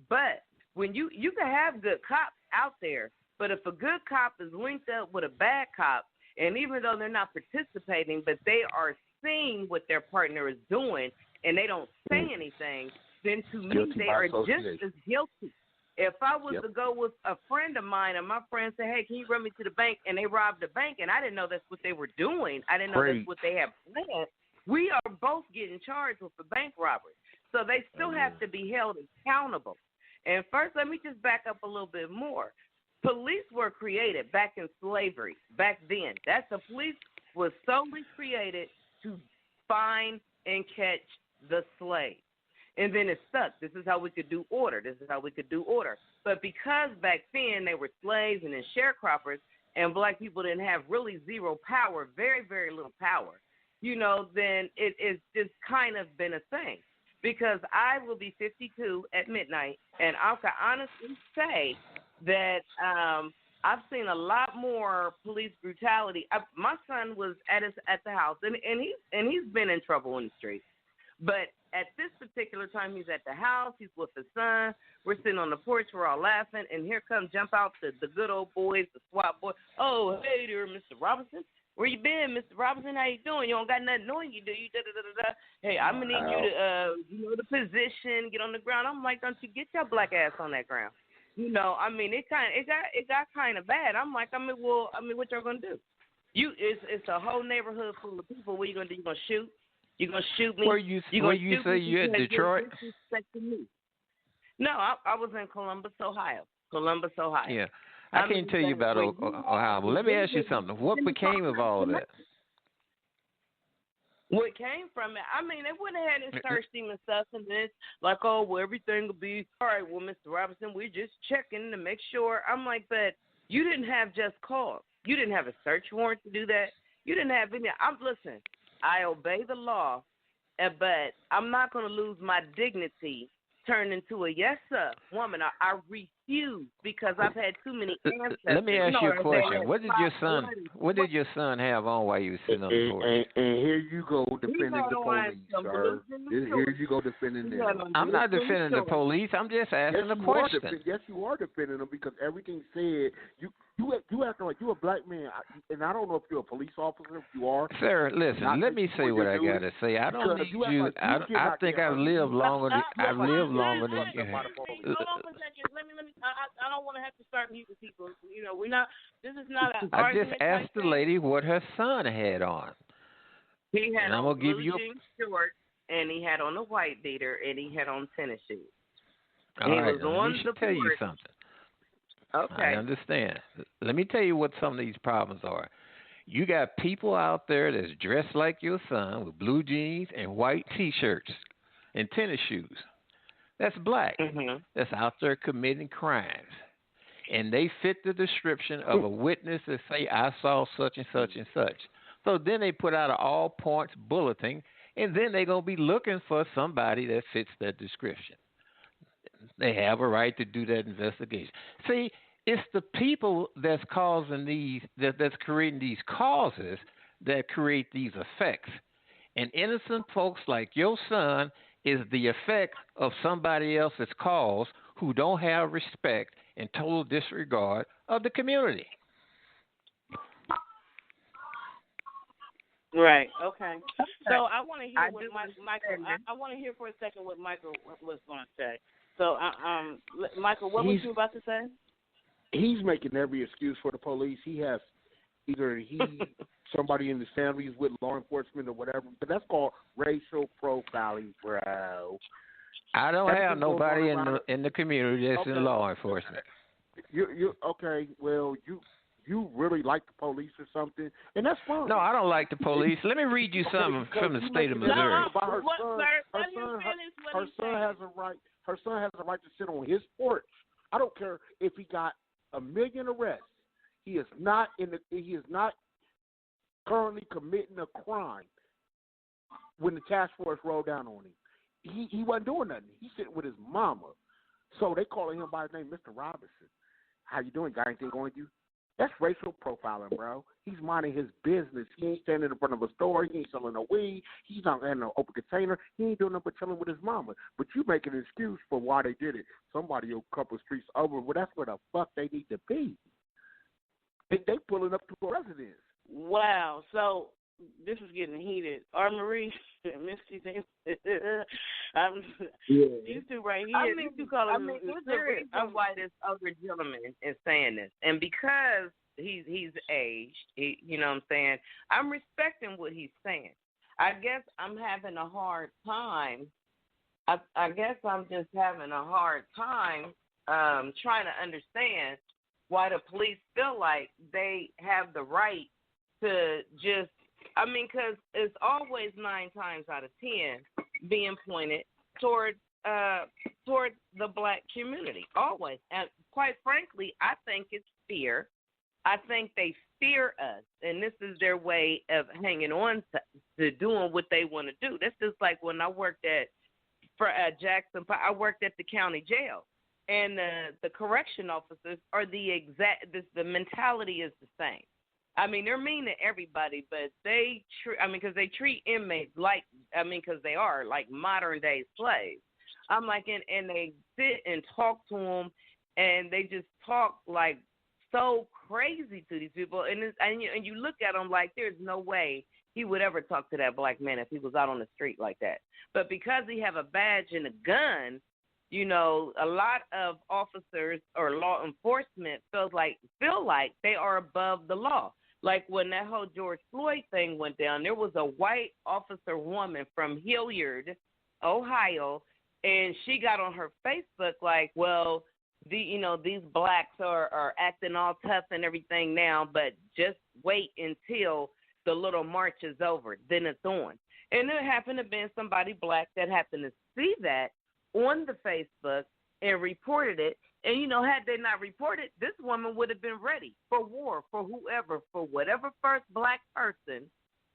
But when you can have good cops out there, but if a good cop is linked up with a bad cop, and even though they're not participating, but they are seeing what their partner is doing, and they don't say anything, then to me they are just as guilty. If I was to go with a friend of mine and my friend said, hey, can you run me to the bank, and they robbed the bank, and I didn't know that's what they were doing, I didn't know that's what they had planned, we are both getting charged with a bank robbery. So they still have to be held accountable. And first, let me just back up a little bit more. Police were created back in slavery, back then. The police was solely created to find and catch the slave. And then it stuck. This is how we could do order. But because back then they were slaves and then sharecroppers and Black people didn't have really zero power, very, very little power, you know, then it's just kind of been a thing. Because I will be 52 at midnight, and I can honestly say that I've seen a lot more police brutality. My son was at the house, and he's been in trouble in the streets. But at this particular time, he's at the house. He's with his son. We're sitting on the porch. We're all laughing, and here jump out the good old boys, the SWAT boys. Oh, hey there, Mr. Robinson. Where you been, Mr. Robinson? How you doing? You don't got nothing on you, do you? Da-da-da-da-da. Hey, I'm going to need you to, the position, get on the ground. I'm like, don't you get your Black ass on that ground. You know, I mean, it got kind of bad. I'm like, what y'all going to do? It's a whole neighborhood full of people. What you going to do? You going to shoot? You going to shoot me? Where you say you at Detroit? No, I was in Columbus, Ohio. Yeah. I can't tell you about Ohio, but let me ask you something. What became of all of that? What came from it? I mean, they wouldn't have had his search team and stuff, and then like, oh, well, everything will be all right. Well, Mr. Robinson, we're just checking to make sure. I'm like, but you didn't have just cause. You didn't have a search warrant to do that. You didn't have any. Listen, I obey the law, but I'm not going to lose my dignity. Turn into a yes sir woman. I refuse because I've had too many ancestors. Let me ask you a question. What did your son have on while you were sitting on the porch? And here you go defending the police, sir. Here you go defending them. I'm not defending the police. I'm just asking a question. Yes, you are defending them because everything said you acting like you're a Black man, and I don't know if you're a police officer. If you are, sir. Listen, let me say what I gotta say. I don't need you. I think I've lived longer than I've lived longer than you. Hold on for a second. Let me. I don't want to have to start muting people. You know, we're not. This is not an I argument. just asked the lady what her son had on. He had on blue jeans shorts, and he had on a white beater, and he had on tennis shoes. All right, let me tell you something. Okay. I understand. Let me tell you what some of these problems are. You got people out there that's dressed like your son with blue jeans and white T-shirts and tennis shoes. That's Black. Mm-hmm. That's out there committing crimes. And they fit the description of a witness that say, I saw such and such and such. So then they put out an all-points bulletin, and then they're going to be looking for somebody that fits that description. They have a right to do that investigation. See, it's the people that's causing these, that's creating these causes that create these effects. And innocent folks like your son is the effect of somebody else's cause who don't have respect and total disregard of the community. Right. Okay. So I want to hear what Michael. I want to hear for a second what Michael was going to say. So, Michael, what was you about to say? He's making every excuse for the police. He has either somebody in his family is with law enforcement or whatever, but that's called racial profiling, bro. I don't have nobody in the community that's in law enforcement. You okay? Well, you really like the police or something, and that's fine. No, I don't like the police. Let me read you something from the state of Missouri. Her son has a right. Her son has a right to sit on his porch. I don't care if he got 1 million arrests. He is not currently committing a crime when the task force rolled down on him. He wasn't doing nothing. He's sitting with his mama. So they calling him by his name, Mr. Robinson. How you doing? Got anything on you? That's racial profiling, bro. He's minding his business. He ain't standing in front of a store. He ain't selling no weed. He's not in an open container. He ain't doing nothing but chilling with his mama. But you make an excuse for why they did it. Somebody a couple streets over. Well, that's where the fuck they need to be. They pulling up to a residence. Wow. So this is getting heated. Marie, Misty, these two right here. These two call him. There's a reason why this older gentleman is saying this, and because he's aged, you know what I'm saying. I'm respecting what he's saying. I guess I'm having a hard time. I guess I'm just having a hard time trying to understand why the police feel like they have the right to just. I mean, because it's always 9 times out of 10 being pointed toward the black community, always. And quite frankly, I think it's fear. I think they fear us, and this is their way of hanging on to doing what they want to do. That's just like when I worked at Jackson. I worked at the county jail, and the correction officers are the mentality is the same. I mean, they're mean to everybody, but because they treat inmates because they are like modern day slaves. I'm like, and they sit and talk to them, and they just talk like so crazy to these people. And you look at them like there's no way he would ever talk to that black man if he was out on the street like that. But because he have a badge and a gun, you know, a lot of officers or law enforcement feel like they are above the law. Like when that whole George Floyd thing went down, there was a white officer woman from Hilliard, Ohio, and she got on her Facebook like, well, these blacks are acting all tough and everything now, but just wait until the little march is over, then it's on. And there happened to be somebody black that happened to see that on the Facebook and reported it. And, you know, had they not reported, this woman would have been ready for war, for whoever, for whatever first black person,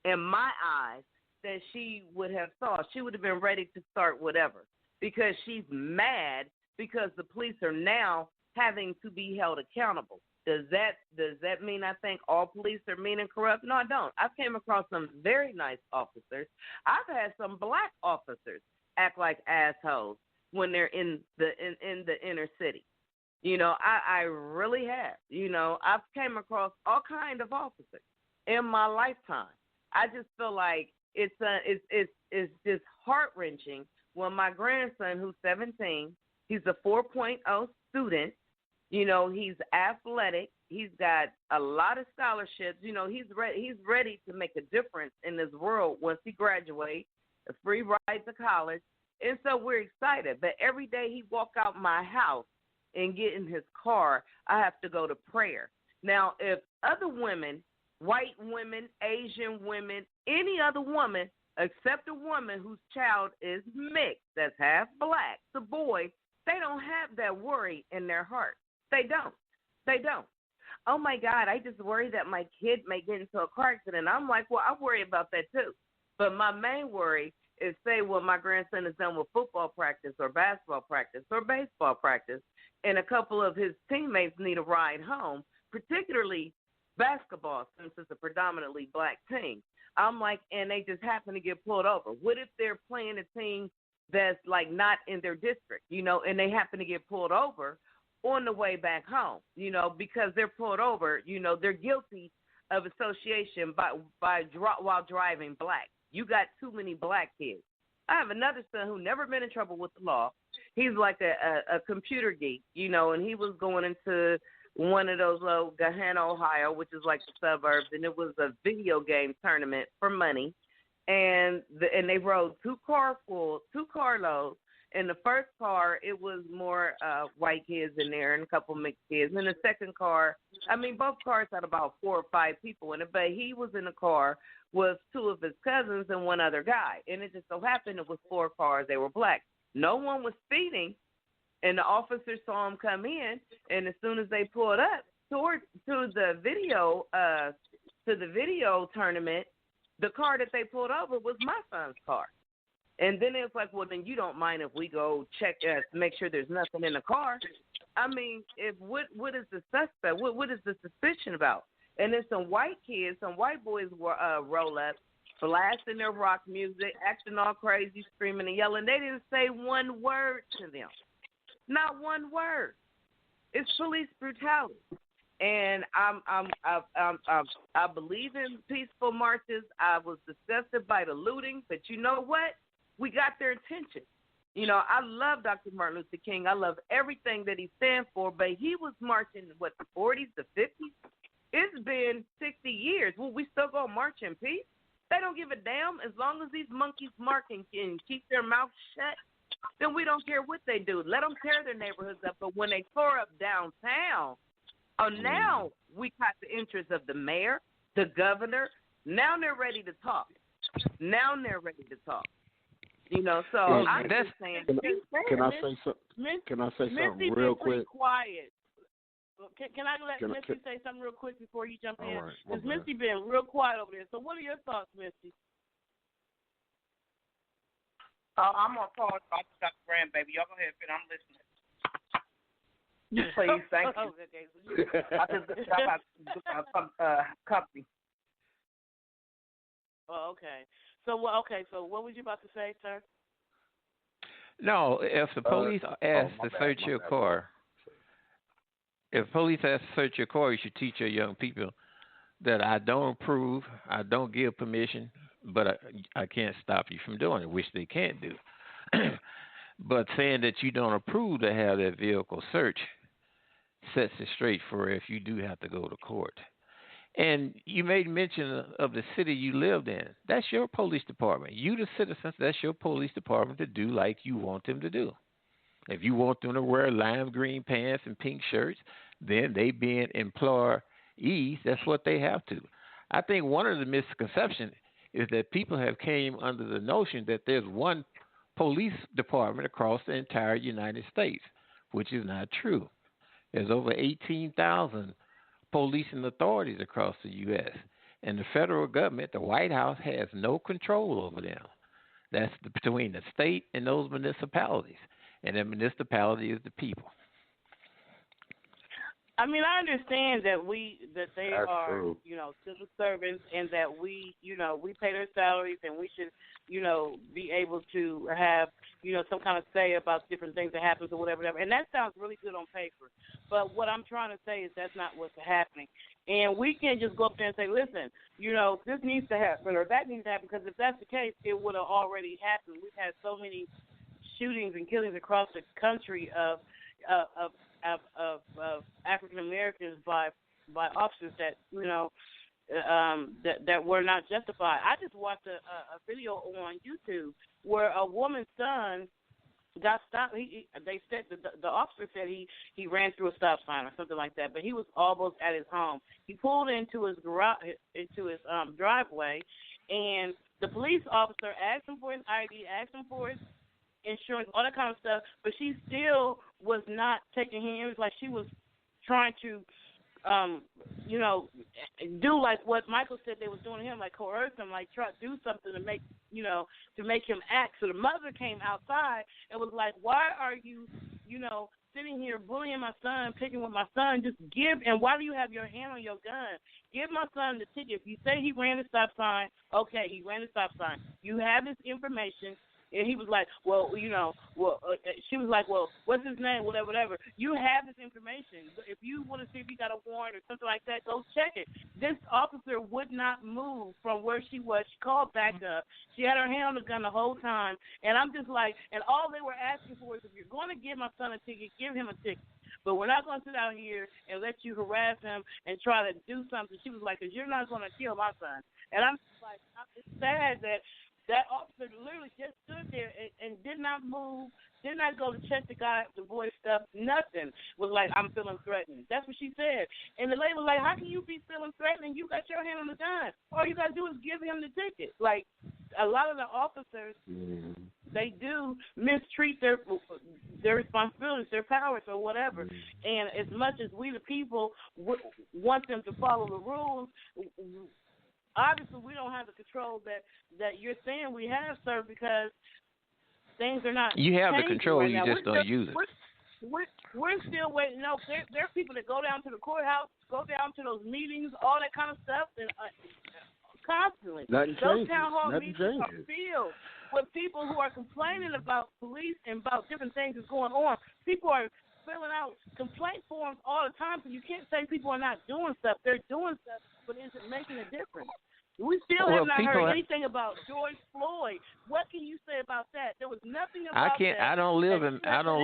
in my eyes, that she would have saw. She would have been ready to start whatever because she's mad because the police are now having to be held accountable. Does that mean I think all police are mean and corrupt? No, I don't. I've came across some very nice officers. I've had some black officers act like assholes when they're in the inner city. You know, I really have. You know, I've came across all kind of officers in my lifetime. I just feel like it's just heart-wrenching when my grandson, who's 17, he's a 4.0 student. You know, he's athletic. He's got a lot of scholarships. You know, he's ready to make a difference in this world once he graduates, a free ride to college. And so we're excited. But every day he walk out my house and get in his car, I have to go to prayer. Now, if other women, white women, Asian women, any other woman, except a woman whose child is mixed, that's half black, the boy, they don't have that worry in their heart. They don't. Oh, my God, I just worry that my kid may get into a car accident. I'm like, well, I worry about that too. But my main worry is say when my grandson is done with football practice or basketball practice or baseball practice, and a couple of his teammates need a ride home, particularly basketball since it's a predominantly black team. I'm like, and they just happen to get pulled over. What if they're playing a team that's like not in their district, and they happen to get pulled over on the way back home, because they're pulled over, they're guilty of association while driving black. You got too many black kids. I have another son who never been in trouble with the law. He's like a computer geek, and he was going into one of those little Gahanna, Ohio, which is like the suburbs, and it was a video game tournament for money. And they rode two carloads. In the first car, it was more white kids in there and a couple mixed kids. In the second car, both cars had about 4 or 5 people in it, but he was in the car with 2 of his cousins and one other guy. And it just so happened it was 4 cars. They were black. No one was speeding, and the officers saw him come in. And as soon as they pulled up to the video tournament, the car that they pulled over was my son's car. And then it's like, well, then you don't mind if we go check, make sure there's nothing in the car. What is the suspect? What is the suspicion about? And then some white boys were roll up, blasting their rock music, acting all crazy, screaming and yelling. They didn't say one word to them, not one word. It's police brutality. And I believe in peaceful marches. I was disgusted by the looting, but you know what? We got their attention. I love Dr. Martin Luther King. I love everything that he stands for, but he was marching, the 40s, the 50s? It's been 60 years. Will we still go march in peace? They don't give a damn. As long as these monkeys march and keep their mouths shut, then we don't care what they do. Let them tear their neighborhoods up. But when they tore up downtown, now we got the interest of the mayor, the governor. Now they're ready to talk. So I'm just saying. Can I say something? Can I say something real quick? Quiet. Can I let Misty say something real quick before you jump in? Because Misty been real quiet over there. So what are your thoughts, Misty? I'm on pause. I just got the grandbaby. Y'all go ahead, I'm listening. Please, thank you. I just got some company. Oh, okay. So what was you about to say, sir? No, if the police ask to search your car, you should teach your young people that I don't approve, I don't give permission, but I can't stop you from doing it, which they can't do. But saying that you don't approve to have that vehicle searched sets it straight for if you do have to go to court. And you made mention of the city you lived in. That's your police department. You, the citizens, that's your police department to do like you want them to do. If you want them to wear lime green pants and pink shirts, then they being employees, that's what they have to. I think one of the misconceptions is that people have came under the notion that there's one police department across the entire United States, which is not true. There's over 18,000 policing authorities across the U.S., and the federal government, the White House, has no control over them. That's between the state and those municipalities, and the municipality is the people. I understand that they That's are, true. civil servants, and that we pay their salaries, and we should, be able to have, some kind of say about different things that happens or whatever. And that sounds really good on paper. But what I'm trying to say is that's not what's happening. And we can't just go up there and say, listen, this needs to happen or that needs to happen, because if that's the case, it would have already happened. We've had so many shootings and killings across the country of African Americans by officers that that were not justified. I just watched a video on YouTube where a woman's son got stopped. They said the officer said he ran through a stop sign or something like that, but he was almost at his home. He pulled into his garage, driveway, and the police officer asked him for his ID, asked him for his insurance, all that kind of stuff, but she still was not taking him. It was like she was trying to, do like what Michael said they was doing to him, like coerce him, like try to do something to make, to make him act. So the mother came outside and was like, why are you, sitting here bullying my son, picking with my son, just give. And why do you have your hand on your gun? Give my son the ticket. If you say he ran the stop sign, okay, he ran the stop sign. You have his information. And he was like, well, she was like, well, what's his name, whatever. You have this information. If you want to see if he got a warrant or something like that, go check it. This officer would not move from where she was. She called back up. She had her hand on the gun the whole time. And I'm just like, and all they were asking for is, if you're going to give my son a ticket, give him a ticket. But we're not going to sit out here and let you harass him and try to do something. She was like, because you're not going to kill my son. And I'm just like, it's sad that officer literally just stood there and did not move, did not go to check the boy's stuff, nothing. Was like, I'm feeling threatened. That's what she said. And the lady was like, how can you be feeling threatened? You got your hand on the gun. All you got to do is give him the ticket. Like, a lot of the officers, they do mistreat their responsibilities, their powers, or whatever. And as much as we, the people, want them to follow the rules, obviously, we don't have the control that you're saying we have, sir, because things are not. You have the control, right you just don't use it. We're still waiting. No, there are people that go down to the courthouse, go down to those meetings, all that kind of stuff, and constantly. Nothing those changes. town hall Nothing meetings changes. are filled with people who are complaining about police and about different things that's going on. People are filling out complaint forms all the time, so you can't say people are not doing stuff. They're doing stuff, but is it making a difference? We still have not heard anything about George Floyd. What can you say about that? There was nothing about that. I don't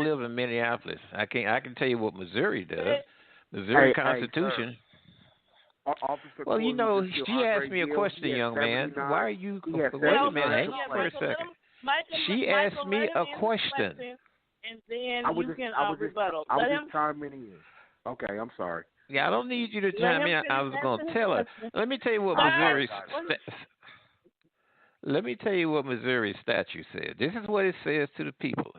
live in Minneapolis. I can tell you what Missouri does. Missouri Constitution. Well, you know, she asked me a question, young man. Why are you? Wait a minute, for a second. She asked me a question. And then you can rebuttal. I was just chiming in. Okay, I'm sorry. Yeah, I don't need you to chime in. I was going to tell her. Let me tell you what Missouri. Let me tell you what Missouri statute says. This is what it says to the people.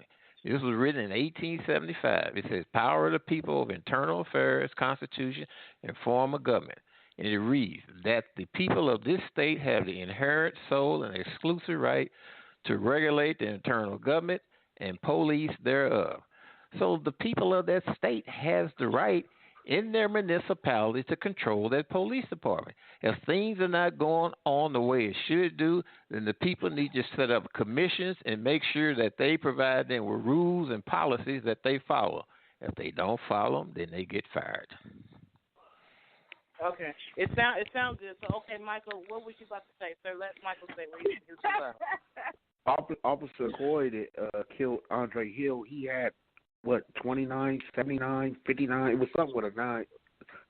This was written in 1875. It says, "Power of the people of internal affairs, constitution, and form of government." And it reads that the people of this state have the inherent sole and exclusive right to regulate the internal government and police thereof. So the people of that state has the right in their municipality to control that police department. If things are not going on the way it should do, then the people need to set up commissions and make sure that they provide them with rules and policies that they follow. If they don't follow them, then they get fired. Okay. It sounds good. So, okay, Michael, what was you about to say? Sir, let Michael say what he was about. Officer Hoy that killed Andre Hill, he had, 29, 79, 59. It was something with a 9.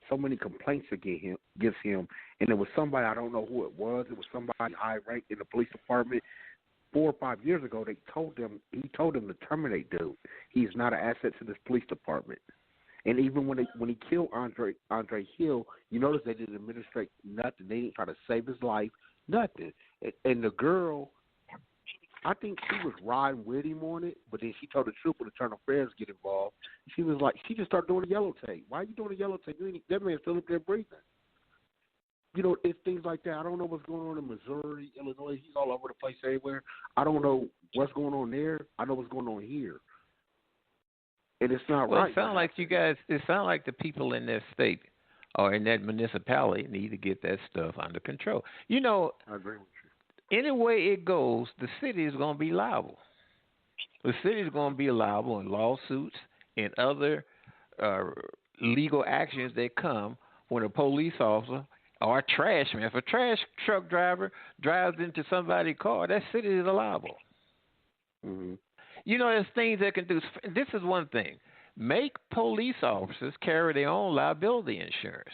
So many complaints against him. And it was somebody, I don't know who it was. It was somebody high ranked in the police department. 4 or 5 years ago, he told them to terminate dude. He's not an asset to this police department. And even when he killed Andre Hill, you notice they didn't administrate nothing. They didn't try to save his life, nothing. And the girl, I think she was riding with him on it, but then she told the trooper to turn affairs get involved. She was like, she just started doing the yellow tape. Why are you doing the yellow tape? That man's still up there breathing. You know, it's things like that. I don't know what's going on in Missouri, Illinois. He's all over the place everywhere. I don't know what's going on there. I know what's going on here. And it's not right. It sounds like you guys, it sounds like the people in that state or in that municipality need to get that stuff under control. You know, I agree with you. Any way it goes, the city is going to be liable. The city is going to be liable in lawsuits and other legal actions that come when a police officer or a trash man, if a trash truck driver drives into somebody's car, that city is liable. Mm-hmm. You know, there's things that can do. This is one thing. Make police officers carry their own liability insurance.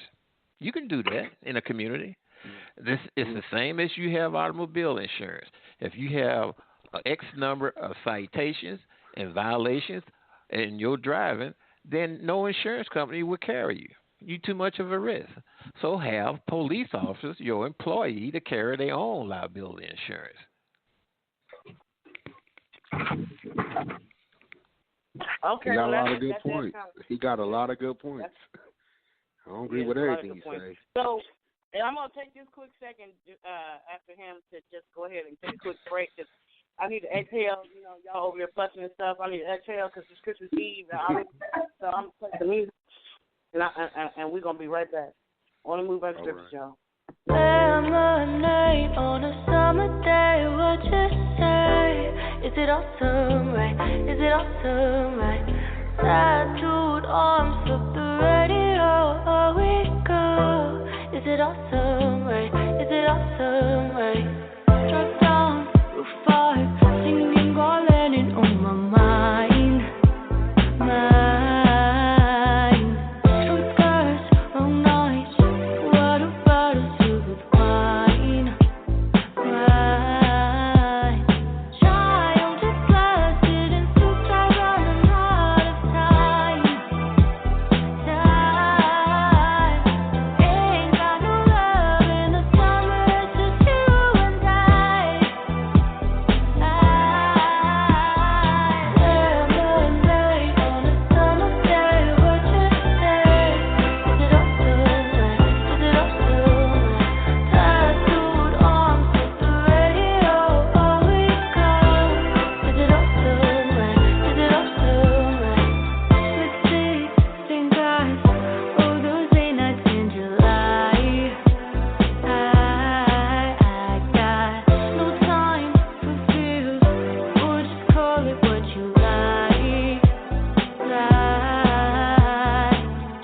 You can do that in a community. This is the same as you have automobile insurance. If you have X number of citations and violations in your driving, then no insurance company will carry you. You're too much of a risk. So have police officers, your employee, to carry their own liability insurance. Okay, he got a lot of good points. He got a lot of good points. I don't agree with everything you say. So, and I'm going to take this quick second after him to just go ahead and take a quick break. Cause I need to exhale. You know, y'all over there fussing and stuff. I need to exhale because it's Christmas Eve. So I'm playing the music, and we're gonna be right back. On the move Unscripted, y'all. Lemonade on a summer day, what you say? Is it awesome, right? Is it awesome, right? Tattooed arms, flip the radio, oh we go. Is it awesome, right? Is it awesome, right? Drop down, roof 5, singing all Lennon on my mind, Short skirts, long nights, what about us filled with wine, Child is blasted and soup tied running out of time, ain't got no love in the summer, it's just you and I. Lemonade on a summer day, what you say? Is it awesome, right? Is it awesome, right? Tattooed arms, flip the radio, oh we go. Is it awesome, right? Is it awesome, right? With seats, pink eyes, oh those late nights in July. I got no time for feels, or just call it what you like.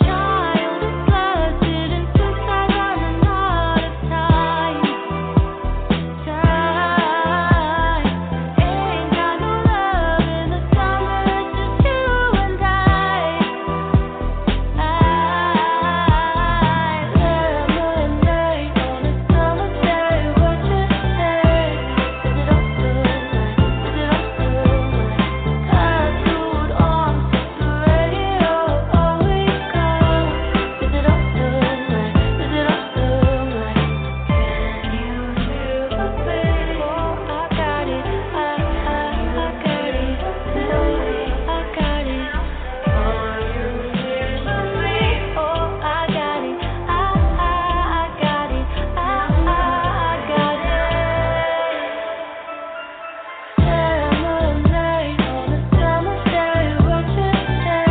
Child is blasted and soup tied running out of time, ain't got no love in the summer, it's just you and I. Lemonade on a summer day, what you say? Is it awesome, right? Is it awesome, right? Tattooed arms, flip the radio, oh we go. Is it awesome, right? Is it awesome, right? Can you feel the pain? Oh, I got it, I got it, I got it. Can you feel the pain? Oh, I got it, I got it, I got it. Lemonade on a summer day, what you say?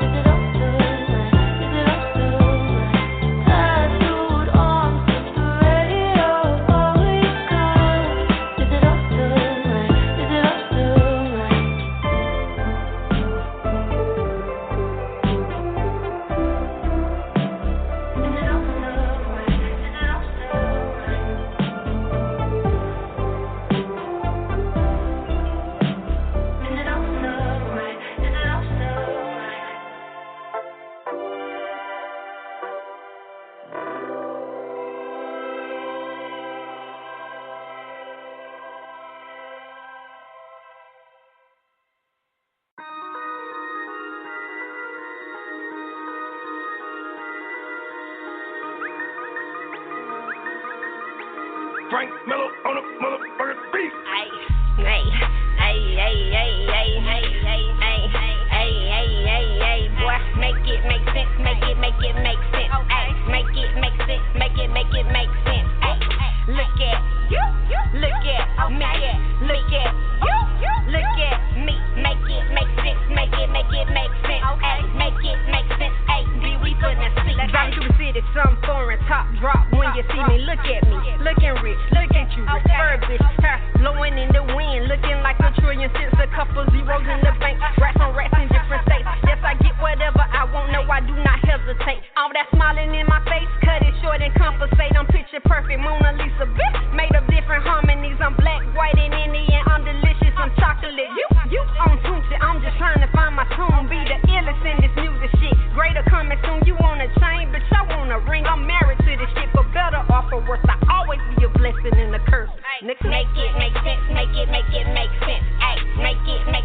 Is it awesome, right? Is it awesome, right? Tattooed arms, flip the radio, oh we go. Is it awesome, right? Is it awesome, right? Is it awesome, right? Is it awesome, right? Is it awesome, right? Is it awesome, right? Frank Miller on the motherfucking beat. Boy, make it make sense, make it make sense. Ay, make it make sense, make it make sense. Ay, look at you, look at me, look at you, look at me. Make it make sense, make it make sense. Ay, make it make sense. Ay, be we finna see. Driving through the city, some foreign top drop. When you see me, look at me, looking rich, look at you, refurbished, hair blowing in the wind, looking like a trillion cents, a couple zeros in the bank, rats on rats in different states. Yes, I get whatever I want, no, I do not hesitate. All that smiling in my face, cut it short and compensate. I'm picture perfect, Mona Lisa, bitch, made of different harmonies. I'm black, white, and Indian, I'm delicious, I'm chocolate. You on tune shit, I'm just trying to find my tune, be the illest in this music shit. Greater coming soon, you want a chain, bitch, I want a ring. I'm married to this shit, for better or for worse, I always be a blessing and a curse. Nigga, make it make sense, make it make sense. Ay, make it make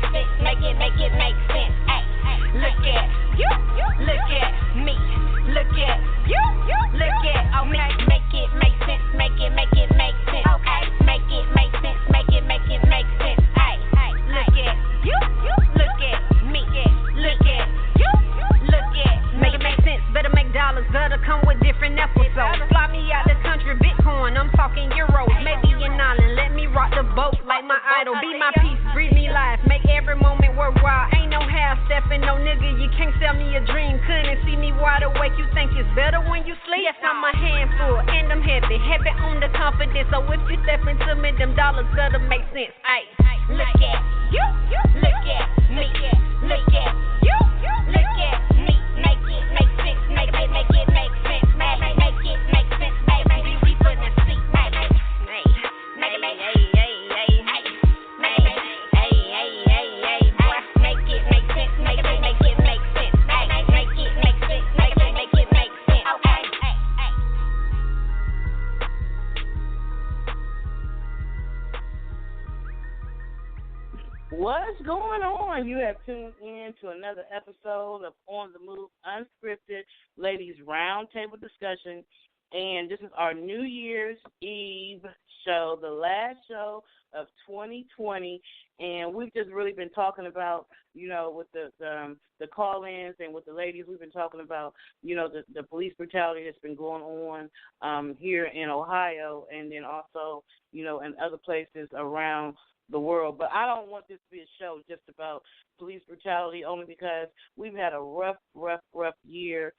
wake, you think it's better when you sleep. Yes, I'm a handful, and I'm heavy on the confidence. So if you step into me, them dollars better make sense. Ay, look at you, look at me, look at you, look at me. Make it make sense, make it make sense, make it make sense, baby. We put the seat, make it make What's going on? You have tuned in to another episode of On the Move Unscripted Ladies Roundtable Discussion. And this is our New Year's Eve show, the last show of 2020. And we've just really been talking about, with the call-ins and with the ladies, we've been talking about, the police brutality that's been going on here in Ohio and then also, in other places around the world. But I don't want this to be a show just about police brutality, only because we've had a rough year,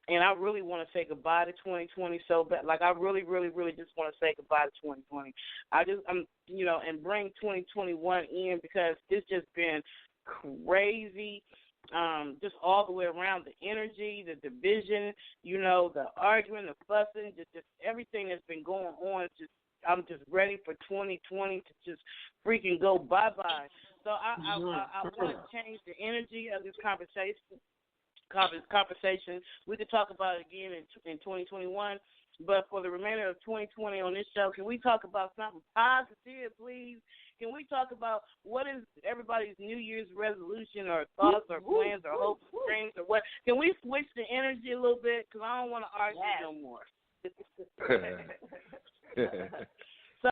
and I really want to say goodbye to 2020 so bad. Like, I really just want to say goodbye to 2020. And bring 2021 in, because it's just been crazy, just all the way around, the energy, the division, the arguing, the fussing, just everything that's been going on. I'm just ready for 2020 to just freaking go bye-bye. So I want to change the energy of this conversation. We could talk about it again in 2021, but for the remainder of 2020 on this show, can we talk about something positive, please? Can we talk about what is everybody's New Year's resolution or thoughts or plans or hopes or dreams or what? Can we switch the energy a little bit? Because I don't want to argue no more. So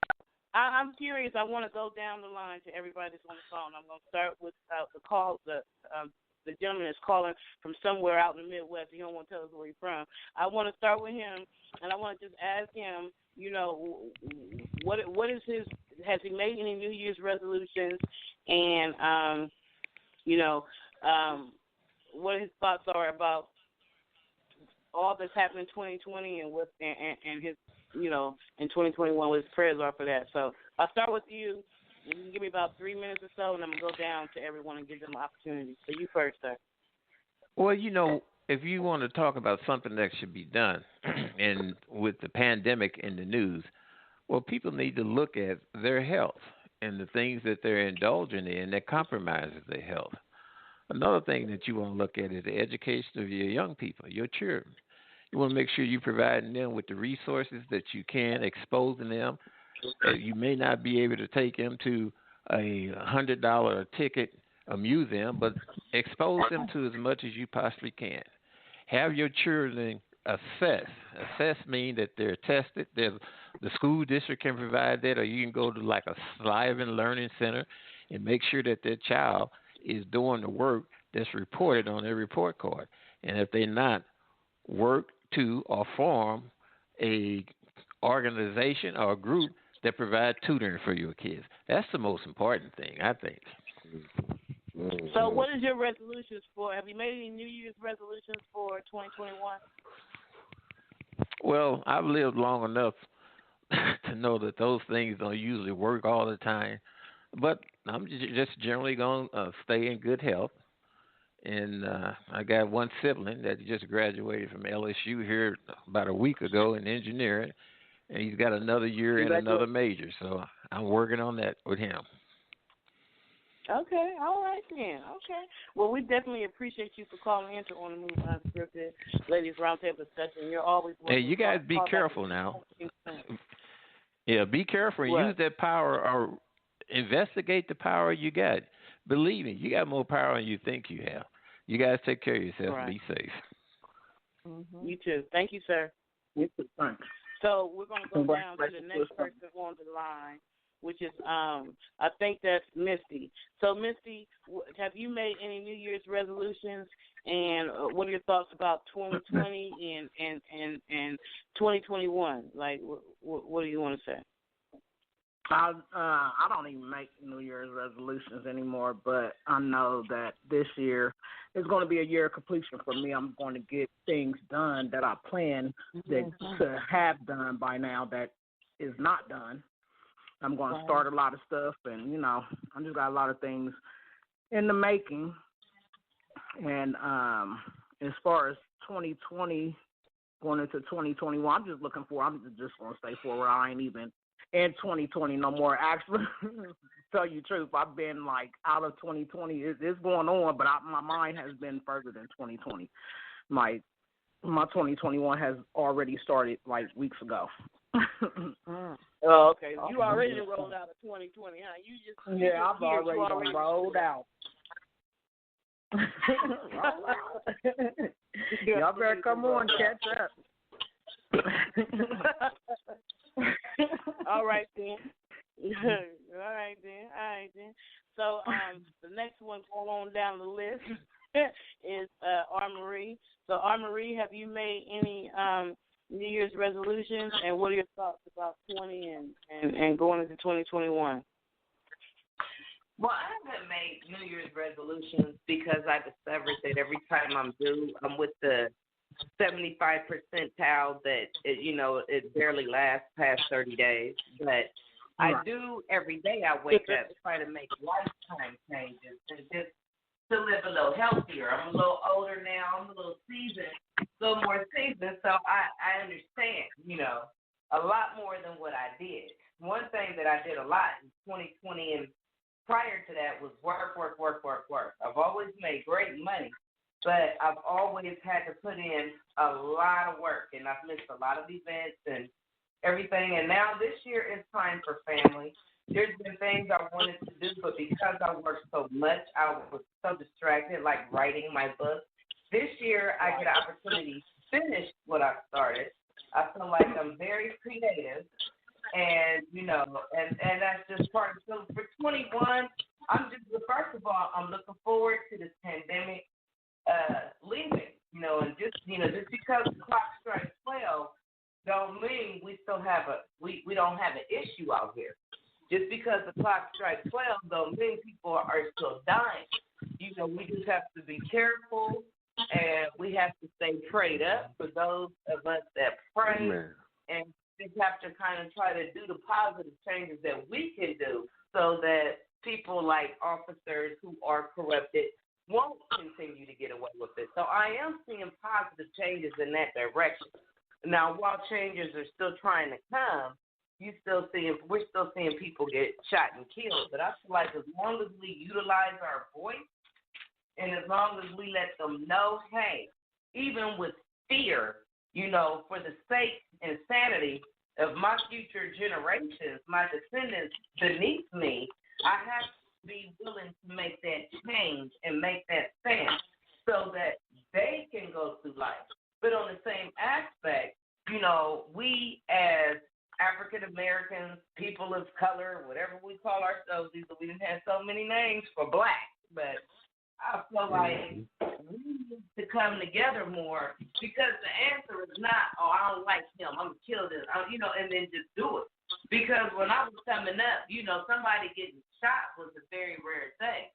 I'm curious. I want to go down the line to everybody that's on the phone. I'm going to start with the call. The gentleman is calling from somewhere out in the Midwest. He don't want to tell us where he's from. I want to start with him, and I want to just ask him, what is his? Has he made any New Year's resolutions? And what his thoughts are about all that's happened in 2020 and his, in 2021, what his prayers are for that. So I'll start with you. You can give me about 3 minutes or so, and I'm going to go down to everyone and give them an opportunity. So you first, sir. Well, if you want to talk about something that should be done, and with the pandemic in the news, well, people need to look at their health and the things that they're indulging in that compromises their health. Another thing that you want to look at is the education of your young people, your children. You want to make sure you're providing them with the resources that you can, exposing them. You may not be able to take them to a $100 ticket amuse them, but expose them to as much as you possibly can. Have your children assess. Assess means that they're tested. The school district can provide that, or you can go to like a Sliven Learning Center and make sure that their child is doing the work that's reported on their report card. And if they're not, work to or form a organization or a group that provide tutoring for your kids. That's the most important thing, I think. So what is your resolutions for? Have you made any New Year's resolutions for 2021? Well, I've lived long enough to know that those things don't usually work all the time. But I'm just generally going to stay in good health. And I got one sibling that just graduated from LSU here about a week ago in engineering. And he's got another year in another major. So I'm working on that with him. Okay, all right then. Okay. Well, we definitely appreciate you for calling in to On the Move Unscripted Ladies Roundtable Discussion. You're always welcome. Hey, you guys be careful now. Yeah, be careful and use that power or investigate the power you got. Believe me, you got more power than you think you have. You guys take care of yourself and be safe. Mm-hmm. You too. Thank you, sir. You too. Thanks. So we're going to go down to the next person on the line, which is, I think that's Misty. So, Misty, have you made any New Year's resolutions, and what are your thoughts about 2020 and 2021? Like, what do you want to say? I don't even make New Year's resolutions anymore, but I know that this year it's going to be a year of completion for me. I'm going to get things done that I plan to have done by now that is not done. I'm going to start a lot of stuff, and, I just got a lot of things in the making. And as far as 2020, going into 2021, I'm just going to stay forward. I ain't even in 2020 no more. Actually, tell you the truth, I've been, out of 2020. It's going on, but my mind has been further than 2020. My 2021 has already started, weeks ago. Oh, okay. You already rolled out of 2020, huh? I've already rolled out. Y'all better come on, catch up. All right then. All right then. So the next one going on down the list is Marie. So Marie, have you made any New Year's resolutions, and what are your thoughts about 20 and going into 2021? Well, I haven't made New Year's resolutions because I discovered that every time I'm due, I'm with the 75 percentile that, it barely lasts past 30 days. But I do every day I wake up try to make lifetime changes and just to live a little healthier. I'm a little older now. I'm a little more seasoned. So I understand, a lot more than what I did. One thing that I did a lot in 2020 and prior to that was work. I've always made great money, but I've always had to put in a lot of work, and I've missed a lot of events and everything. And now this year it's time for family. There's been things I wanted to do, but because I worked so much, I was so distracted, like writing my book. This year I get an opportunity to finish what I started. I feel like I'm very creative. And, and that's just part of it. So for 21, first of all, I'm looking forward to this pandemic leaving, and just because the clock strikes 12 don't mean we still have we don't have an issue out here. Just because the clock strikes 12 don't mean people are still dying. We just have to be careful, and we have to stay prayed up for those of us that pray. Amen. And just have to kind of try to do the positive changes that we can do so that people like officers who are corrupted won't continue to get away with it. So I am seeing positive changes in that direction. Now, while changes are still trying to come, we're still seeing people get shot and killed. But I feel like as long as we utilize our voice and as long as we let them know, hey, even with fear, for the sake and sanity of my future generations, my descendants beneath me, I have to be willing to make that change and make that stand so that they can go through life. But on the same aspect, we as African Americans, people of color, whatever we call ourselves, we didn't have so many names for black, but I feel like we need to come together more because the answer is not, I don't like him, I'm going to kill this, and then just do it. Because when I was coming up, somebody getting shot was a very rare thing.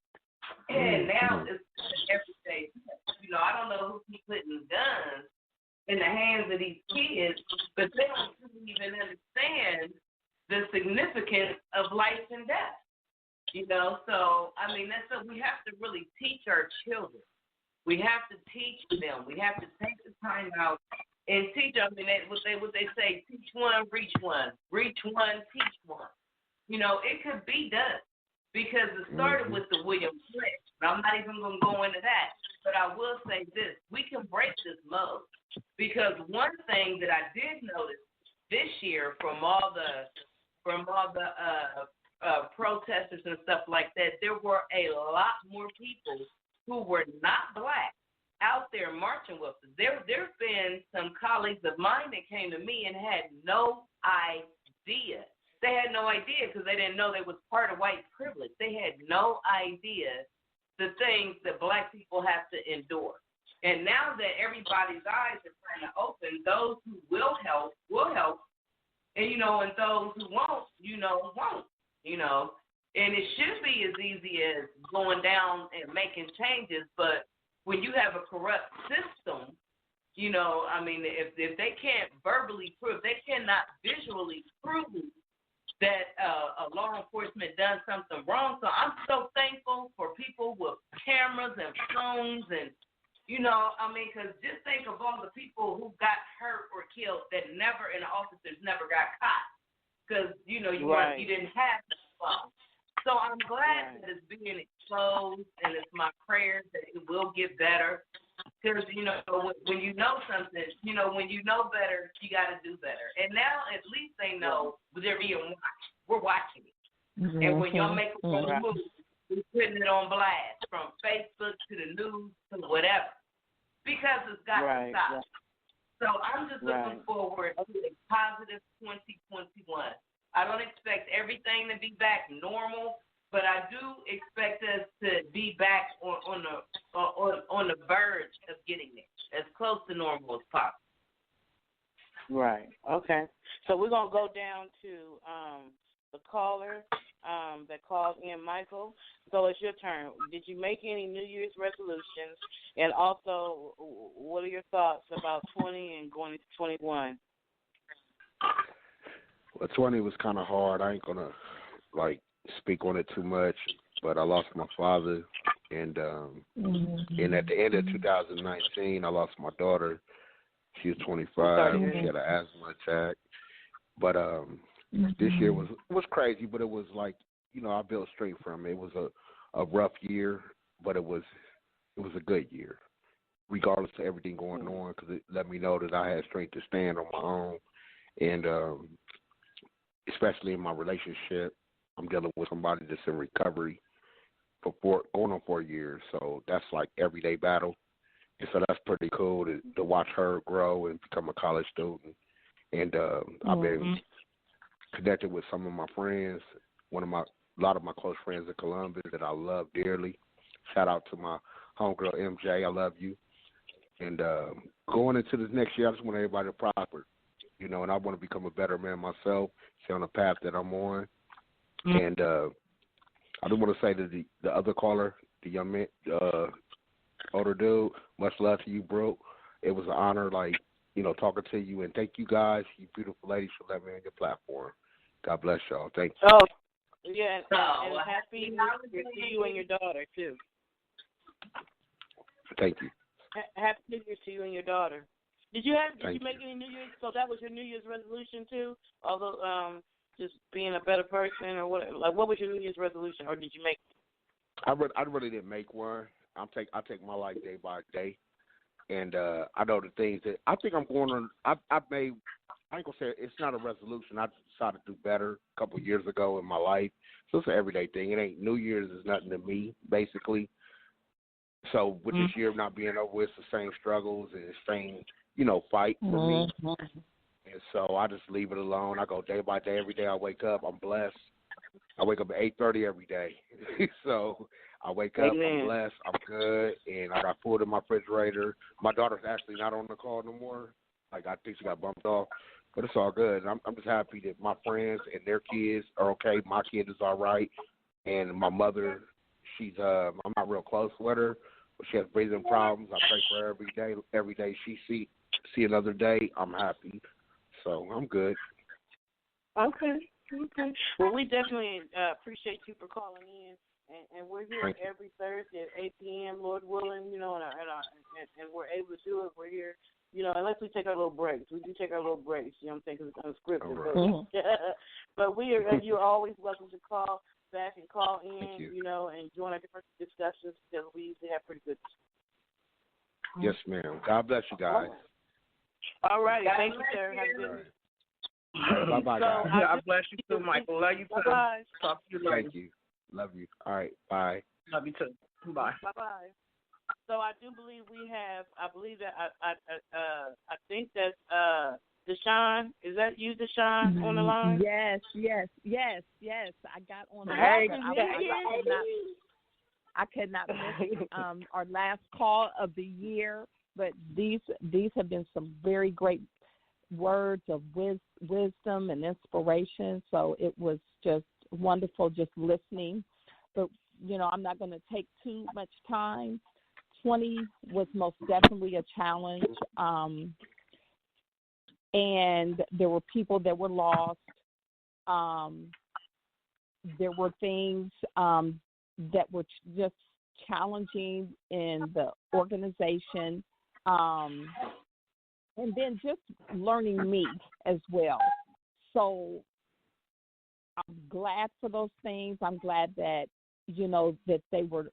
And now it's everyday. I don't know who keep putting guns in the hands of these kids, but they don't even understand the significance of life and death. So, that's what we have to really teach our children. We have to teach them. We have to take the time out and teach them. What they say, teach one, reach one. Reach one, teach one. It could be done because it started with the William Flint. I'm not even going to go into that. But I will say this. We can break this mode because one thing that I did notice this year from all the protesters and stuff like that, there were a lot more people who were not black out there marching with us. There've been some colleagues of mine that came to me and had no idea. They had no idea because they didn't know they was part of white privilege. They had no idea the things that black people have to endure. And now that everybody's eyes are trying to open, those who will help, and, and those who won't, won't. And it should be as easy as going down and making changes, but when you have a corrupt system, you know, I mean, if they can't verbally prove, they cannot visually prove that a law enforcement done something wrong. So I'm so thankful for people with cameras and phones and, you know, I mean, because just think of all the people who got hurt or killed that never, and the officers never got caught because, you know, you didn't have the phone. So I'm glad that it's being exposed, and it's my prayer that it will get better. Because, you know, when you know something, you know, when you know better, you got to do better. And now at least they know they're being watched. We're watching it. Mm-hmm. And when y'all make a move, we're putting it on blast from Facebook to the news to whatever. Because it's got to stop. So I'm just looking forward to a positive 2021. I don't expect everything to be back normal, but I do expect us to be back on the verge of getting there, as close to normal as possible. Right. Okay. So we're gonna go down to the caller that called in, Michael. So it's your turn. Did you make any New Year's resolutions? And also, what are your thoughts about 20 and going into 21? Well, 20 was kind of hard. I ain't gonna speak on it too much, but I lost my father, and at the end of 2019, I lost my daughter. She was 25. She had an asthma attack. But this year was crazy, but it was like, you know, I built strength from it. It was a rough year, but it was a good year, regardless of everything going on, because it let me know that I had strength to stand on my own, and especially in my relationship, I'm dealing with somebody that's in recovery for going on 4 years, so that's like everyday battle, and so that's pretty cool to watch her grow and become a college student, and I've been connected with some of my friends, a lot of my close friends in Columbus that I love dearly. Shout out to my homegirl MJ, I love you. And going into this next year, I just want everybody to prosper, you know, and I want to become a better man myself, stay on the path that I'm on. And I do want to say to the other caller, the young man, older dude, much love to you, bro. It was an honor, talking to you, and thank you guys, you beautiful ladies, for letting me on your platform. God bless y'all. Thank you. Oh, yeah, and happy New Year to you and your daughter, too. Thank you. Happy New Year to you and your daughter. Did you make any New Year's? So that was your New Year's resolution too? Although just being a better person, or what? Like, what was your New Year's resolution, or did you make? I really didn't make one. I take my life day by day, and I know the things that I think I'm going on. I ain't gonna say it's not a resolution. I decided to do better a couple of years ago in my life. So it's an everyday thing. It ain't New Year's is nothing to me, basically. So with this year not being over, it's the same struggles and the same, fight for me. And so I just leave it alone. I go day by day. Every day I wake up, I'm blessed. I wake up at 8:30 every day. So I wake up, I'm blessed, I'm good, and I got food in my refrigerator. My daughter's actually not on the call no more. I think she got bumped off. But it's all good. I'm just happy that my friends and their kids are okay. My kid is all right. And my mother, I'm not real close with her, but she has breathing problems. I pray for her every day. Every day she see another day, I'm happy. So I'm good. Okay. Well, we definitely appreciate you for calling in. And we're here every Thursday at 8 p.m., Lord willing, and we're able to do it. We're here. Unless we take our little breaks. We do take our little breaks, you know what I'm saying, because it's unscripted. Right. But you're always welcome to call back and call in, and join our different discussions, because we usually have pretty good. Yes, ma'am. God bless you guys. All righty. Thank you, sir. Have a good day. Bye-bye, guys. God bless you too, Michael. Love you too. Bye-bye. Talk to you later. Thank you. Love you. All right. Bye. Love you too. Bye. Bye-bye. So I do believe I think that's Dushon. Is that you, Dushon, on the line? Yes. I got on the line. I could not miss our last call of the year, but these have been some very great words of wisdom and inspiration. So it was just wonderful just listening. But, I'm not going to take too much time 20 was most definitely a challenge, and there were people that were lost. There were things that were just challenging in the organization, and then just learning me as well. So I'm glad for those things. I'm glad that, that they were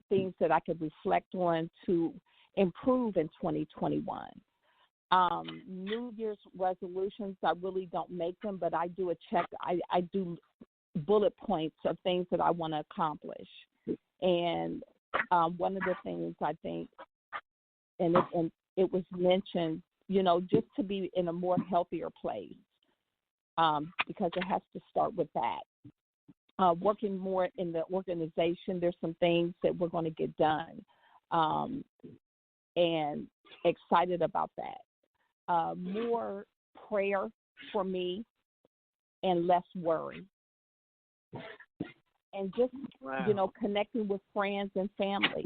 things that I could reflect on to improve in 2021. New Year's resolutions, I really don't make them, but I do a check. I do bullet points of things that I want to accomplish. And one of the things I think, and it was mentioned, just to be in a more healthier place, because it has to start with that. Working more in the organization, there's some things that we're going to get done, and excited about that. More prayer for me and less worry. And just, connecting with friends and family.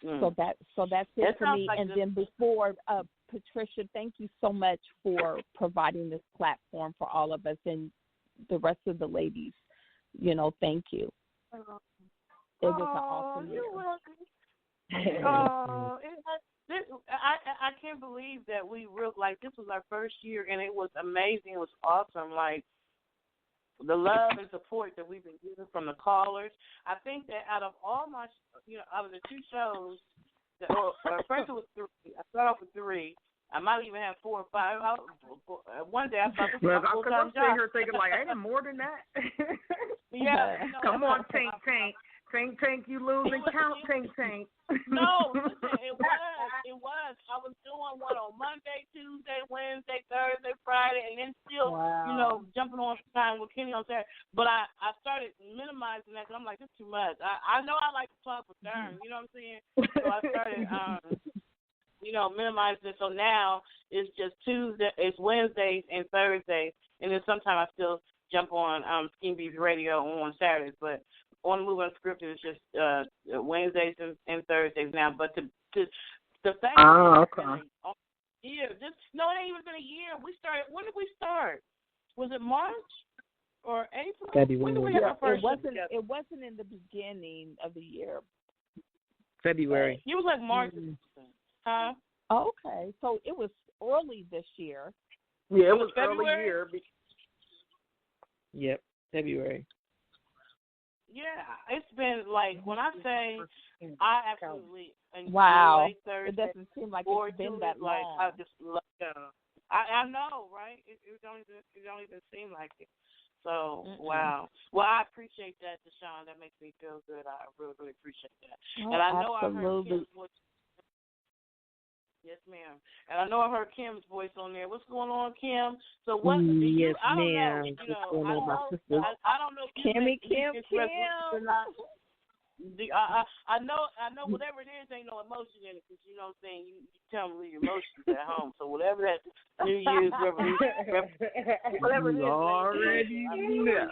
So that's it for me. Like and then before, Patricia, thank you so much for providing this platform for all of us and the rest of the ladies. Thank you. It was an awesome year. You're welcome. I can't believe that we this was our first year, and it was amazing. It was awesome. Like, the love and support that we've been getting from the callers. I think that out of all my, out of the two shows, first it was 3. I started off with 3. I might even have 4 or 5. One day I thought this was a full-time job. I'm sitting here thinking, ain't it more than that? Yeah. Come on, Tank. Tank, you losing count, Tank. No, listen, it was. I was doing one on Monday, Tuesday, Wednesday, Thursday, Friday, and then still, jumping on time with Kenny on Saturday. But I started minimizing that because I'm like, this is too much. I know I like to talk with Dern, you know what I'm saying? So I started, minimizing it. So now it's just it's Wednesdays and Thursdays, and then sometimes I still jump on Skin Beef Radio on Saturdays, but on the move Unscripted is just Wednesdays and Thursdays now. But the thing okay. Year, it ain't even been a year. We started. When did we start? Was it March or April? February. When did we have our first? It wasn't in the beginning of the year. February. It was like March. Huh? Okay, so it was early this year. Yeah, it was February. Early year. Yep, February. Yeah, it's been like when I say I absolutely enjoy Thursday. It doesn't seem like it's been that long. I just love I know, right? It don't even seem like it. So wow. Well, I appreciate that, Dushon. That makes me feel good. I really, really appreciate that. And I know I heard Kim's voice. Yes, ma'am. And I know I heard Kim's voice on there. What's going on, Kim? So what? Yes, I don't ma'am. know. I don't know if Kim. I know whatever it is, ain't no emotion in it, because you know what I'm saying. You tell me your emotions at home. So whatever that New Year's revolution, whatever it is, already know.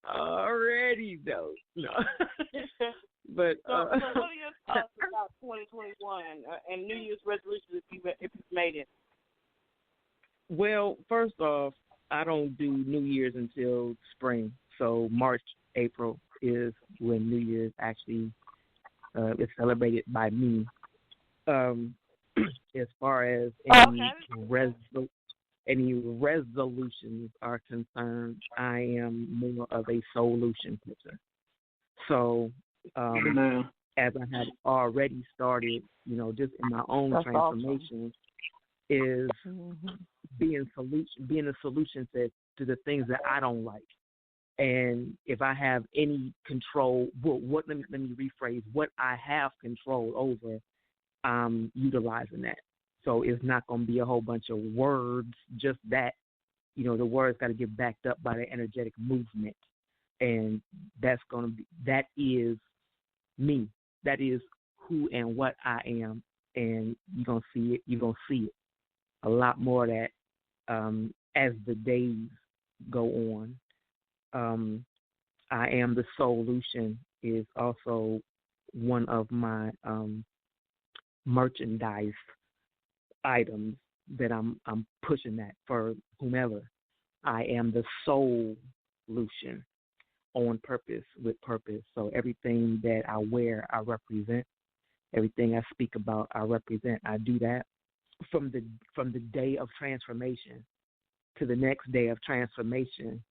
Already know. No. But so what are your thoughts about 2021 and New Year's resolutions if you've made it? Well, first off, I don't do New Year's until spring. So March, April is when New Year's actually is celebrated by me. As far as any resolutions are concerned, I am more of a solution person. So as I have already started, just in my own transformation, is being a solution set to the things that I don't like. And if I have any control, let me rephrase, what I have control over, I'm utilizing that. So it's not going to be a whole bunch of words, just that, the words got to get backed up by the energetic movement. And that is me. That is who and what I am. And you're going to see it. You're going to see it. A lot more of that as the days go on. I am the solution is also one of my merchandise items that I'm pushing that for whomever. I am the solution on purpose with purpose. So everything that I wear, I represent. Everything I speak about, I represent. I do that from the day of transformation to the next day of transformation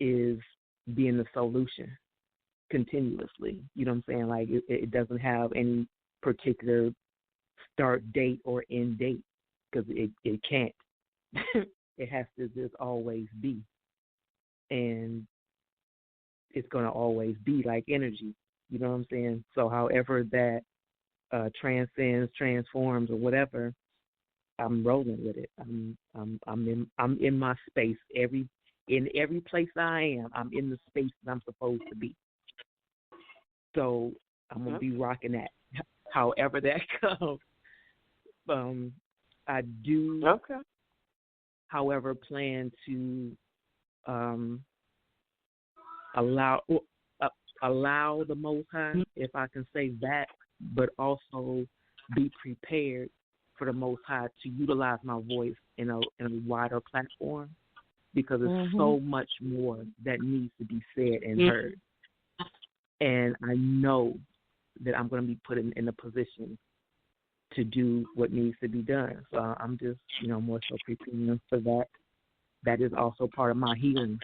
is being the solution continuously. You know what I'm saying? Like it doesn't have any particular start date or end date because it can't. It has to just always be. And it's going to always be like energy. You know what I'm saying? So however that transcends, transforms, or whatever, I'm rolling with it. I'm in my space. In every place I am, I'm in the space that I'm supposed to be. So I'm gonna be rocking that. However that comes. I do. Okay. However, plan to allow the Most High, if I can say that, but also be prepared for the Most High to utilize my voice in a wider platform, because there's so much more that needs to be said and heard. And I know that I'm going to be put in a position to do what needs to be done. So I'm just, more so preparing for that. That is also part of my healing,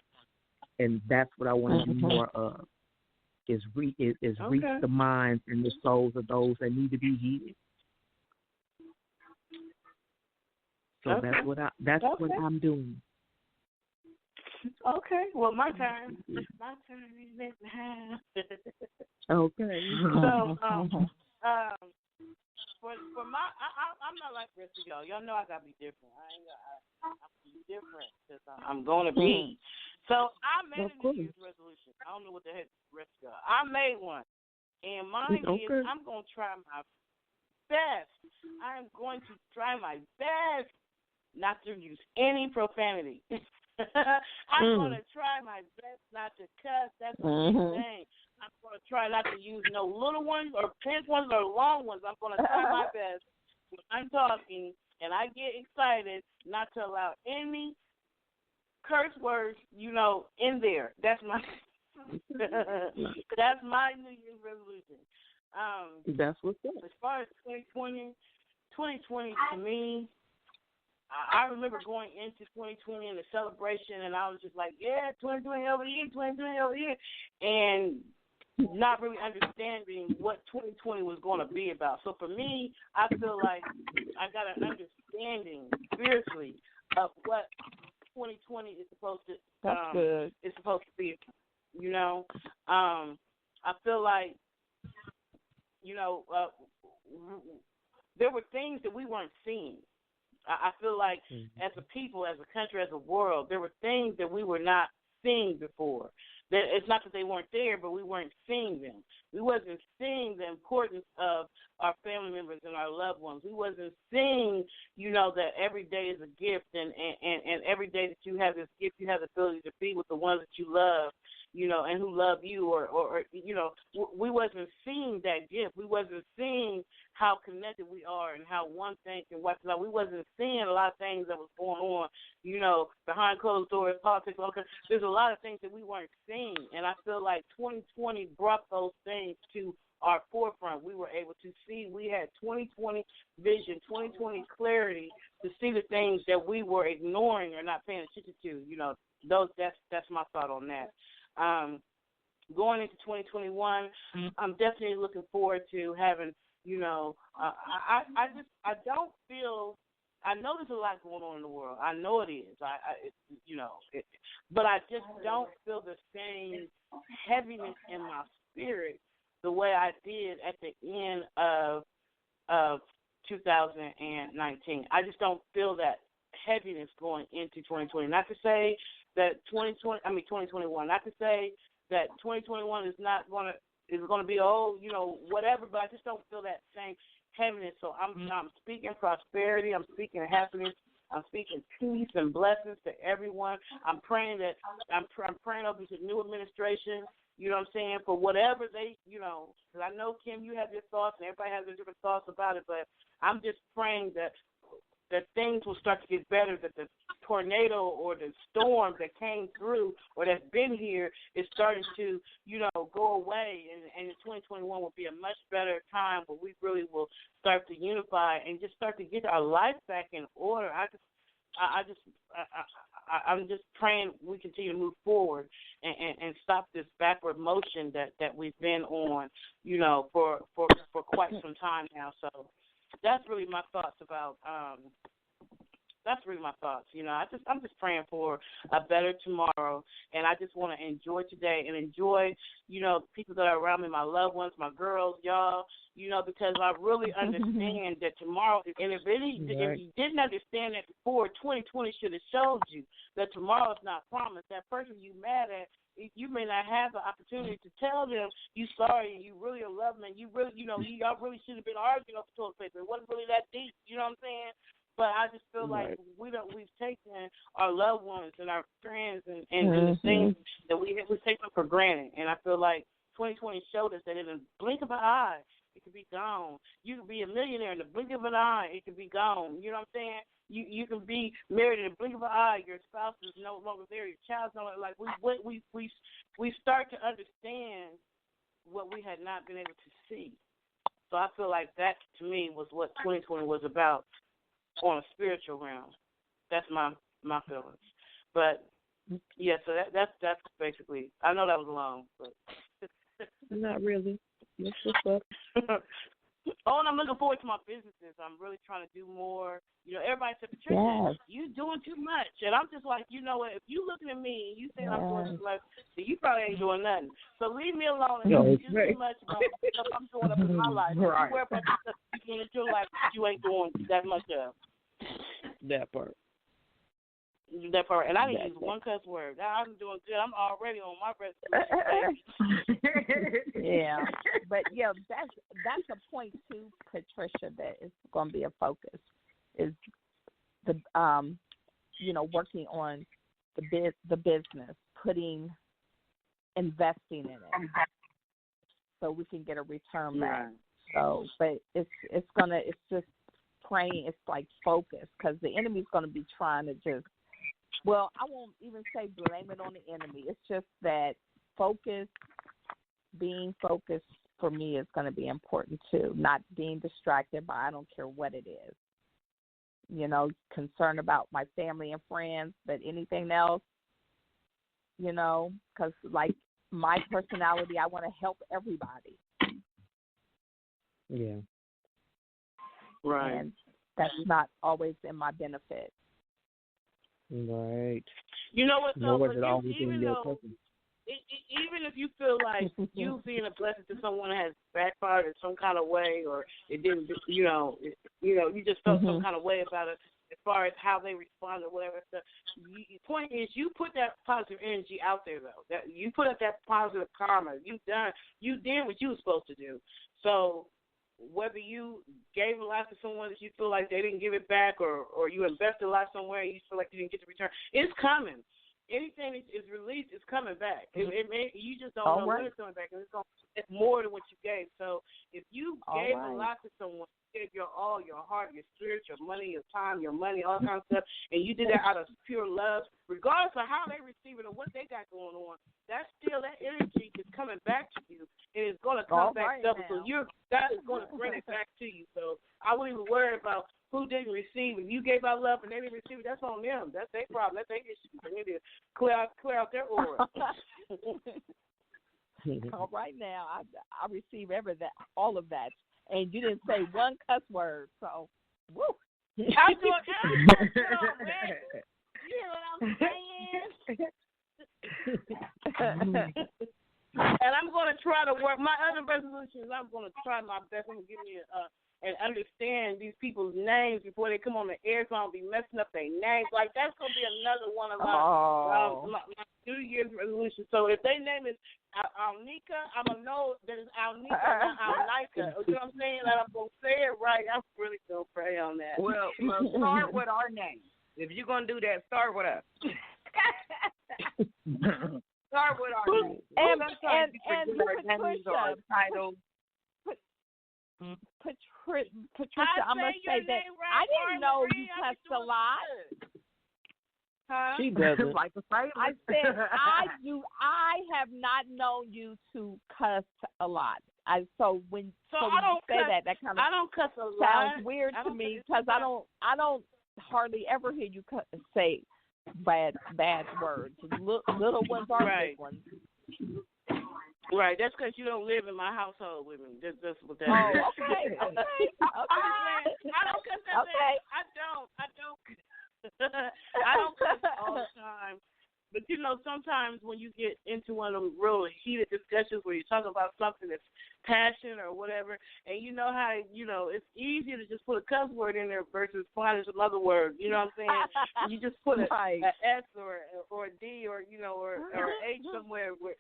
and that's what I want to do more of. Is reach the minds and the souls of those that need to be healed. So that's what I'm doing. Okay. Well, my turn. My turn is at the house. Okay. So, for my, I'm not like the rest of y'all. Y'all know I gotta be different. I'm be different because I'm gonna be. So I made a New Year's resolution. I don't know what the heck the rest of y'all. I made one, and mine is I'm gonna try my best. I am going to try my best not to use any profanity. I'm going to try my best not to cuss. That's what I'm saying. I'm going to try not to use no little ones or pinch ones or long ones. I'm going to try my best when I'm talking and I get excited not to allow any curse words, in there. That's my that's my New Year's resolution. That's what's up. As far as 2020 to me, I remember going into 2020 and the celebration, and I was just like, yeah, 2020 over here, 2020 over here, and not really understanding what 2020 was going to be about. So for me, I feel like I got an understanding spiritually of what 2020 is supposed to is supposed to be. I feel like there were things that we weren't seeing. I feel like as a people, as a country, as a world, there were things that we were not seeing before. That it's not that they weren't there, but we weren't seeing them. We wasn't seeing the importance of our family members and our loved ones. We wasn't seeing, that every day is a gift, and every day that you have this gift, you have the ability to be with the ones that you love, and who love you, or we wasn't seeing that gift. We wasn't seeing how connected we are and how one thing can wipe it out. We wasn't seeing a lot of things that was going on, behind closed doors, politics, all kinds. There's a lot of things that we weren't seeing, and I feel like 2020 brought those things to our forefront. We were able to see. We had 2020 vision, 2020 clarity to see the things that we were ignoring or not paying attention to. That's my thought on that. Going into 2021, I'm definitely looking forward to having. I don't feel. I know there's a lot going on in the world. I know it is. But I just don't feel the same heaviness in my spirit the way I did at the end of 2019. I just don't feel that heaviness going into 2020. Not to say that 2021. Not to say that 2021 is going to be whatever. But I just don't feel that same heaviness. So I'm speaking prosperity. I'm speaking happiness. I'm speaking peace and blessings to everyone. I'm praying over the new administration you know what I'm saying, for whatever they, because I know, Kim, you have your thoughts, and everybody has their different thoughts about it, but I'm just praying that things will start to get better, that the tornado or the storm that came through or that's been here is starting to, go away, and 2021 will be a much better time where we really will start to unify and just start to get our life back in order. I'm just praying we continue to move forward and stop this backward motion that we've been on, for quite some time now. So that's really my thoughts about. That's really my thoughts. I'm just praying for a better tomorrow, and I just want to enjoy today and enjoy, the people that are around me, my loved ones, my girls, y'all, because I really understand that tomorrow, and if you didn't understand that before, 2020 should have showed you that tomorrow is not promised. That person you mad at, you may not have the opportunity to tell them you sorry and you really are loving and you really, y'all really should have been arguing over toilet paper. It wasn't really that deep, you know what I'm saying? But I just feel like we've taken our loved ones and our friends and the things that we take them for granted. And I feel like 2020 showed us that in a blink of an eye, it could be gone. You can be a millionaire in the blink of an eye, it could be gone. You know what I'm saying? You can be married in the blink of an eye. Your spouse is no longer there. Your child's no longer. Like we start to understand what we had not been able to see. So I feel like that to me was what 2020 was about. On a spiritual realm, that's my feelings. But yeah, so that's basically. I know that was long, but not really. That's what's up. Oh, and I'm looking forward to my businesses. I'm really trying to do more. Everybody said, Patricia, you doing too much, and I'm just like, you know what? If you looking at me and you saying I'm doing too much, then you probably ain't doing nothing. So leave me alone and don't do too much about stuff I'm doing up in my life. Right. You worry about the stuff you're doing in your life that you ain't doing that much of. That part. And I didn't use one cuss word. Now I'm doing good. I'm already on my resolution. Yeah, but that's a point too, Patricia. That is going to be a focus. Is the working on the business, investing in it, so we can get a return back. So, but it's just praying. It's like focus, because the enemy's going to be trying to just. Well, I won't even say blame it on the enemy. It's just that being focused for me is going to be important too. Not being distracted by I don't care what it is. Concerned about my family and friends, but anything else, because like my personality, I want to help everybody. Yeah. Right. And that's not always in my benefit. Right. You know what, though? Even if you feel like you being a blessing to someone has backfired in some kind of way, or it didn't, you just felt some kind of way about it as far as how they respond or whatever. So, the point is, you put that positive energy out there, though. That you put out that positive karma. You did what you were supposed to do. So, whether you gave a lot to someone that you feel like they didn't give it back, or you invested a lot somewhere and you feel like you didn't get the return, it's coming. Anything that is released is coming back. You just don't know when it's coming back, and it's more than what you gave. So if you gave a lot to someone, you gave your all, your heart, your spirit, your money, your time, your money, all kinds of stuff, and you did that out of pure love, regardless of how they receive it or what they got going on, that energy is coming back to you, and it's going to come back double. So God is going to bring it back to you. So I wouldn't even worry about who didn't receive it. You gave out love and they didn't receive it, that's on them. That's their problem. That's their issue. They need to clear out their aura. All right, now I receive all of that, and you didn't say one cuss word. So, woo. I'm doing man. You know what I'm saying? And I'm going to try to work. My other resolution is I'm going to try my best. I'm going to give me and understand these people's names before they come on the air, so I don't be messing up their names. Like, that's going to be another one of my New Year's resolutions. So if their name is Alnika, I'm going to know that it's Alnika, not Alnika. You know what I'm saying? That I'm going to say it right. I'm really going to pray on that. Well, start with our name. If you're going to do that, start with us. Start with our names. And Patricia, title. Patricia, I'm gonna say that I didn't know you cussed a lot. Huh? She doesn't. Like a sailor. I said I have not known you to cuss a lot. So when you say that kind of I don't cuss a lot. sounds weird to me because I don't hardly ever hear you say bad words. Little ones are big ones. Right, that's because you don't live in my household with me. That's what that is. Oh, okay. I don't cuss that bad. I don't. I don't cuss all the time. But, sometimes when you get into one of them real heated discussions where you're talking about something that's passion or whatever, and you know how, it's easy to just put a cuss word in there versus finding some other word. You know what I'm saying? You just put an S or a D or an H somewhere where,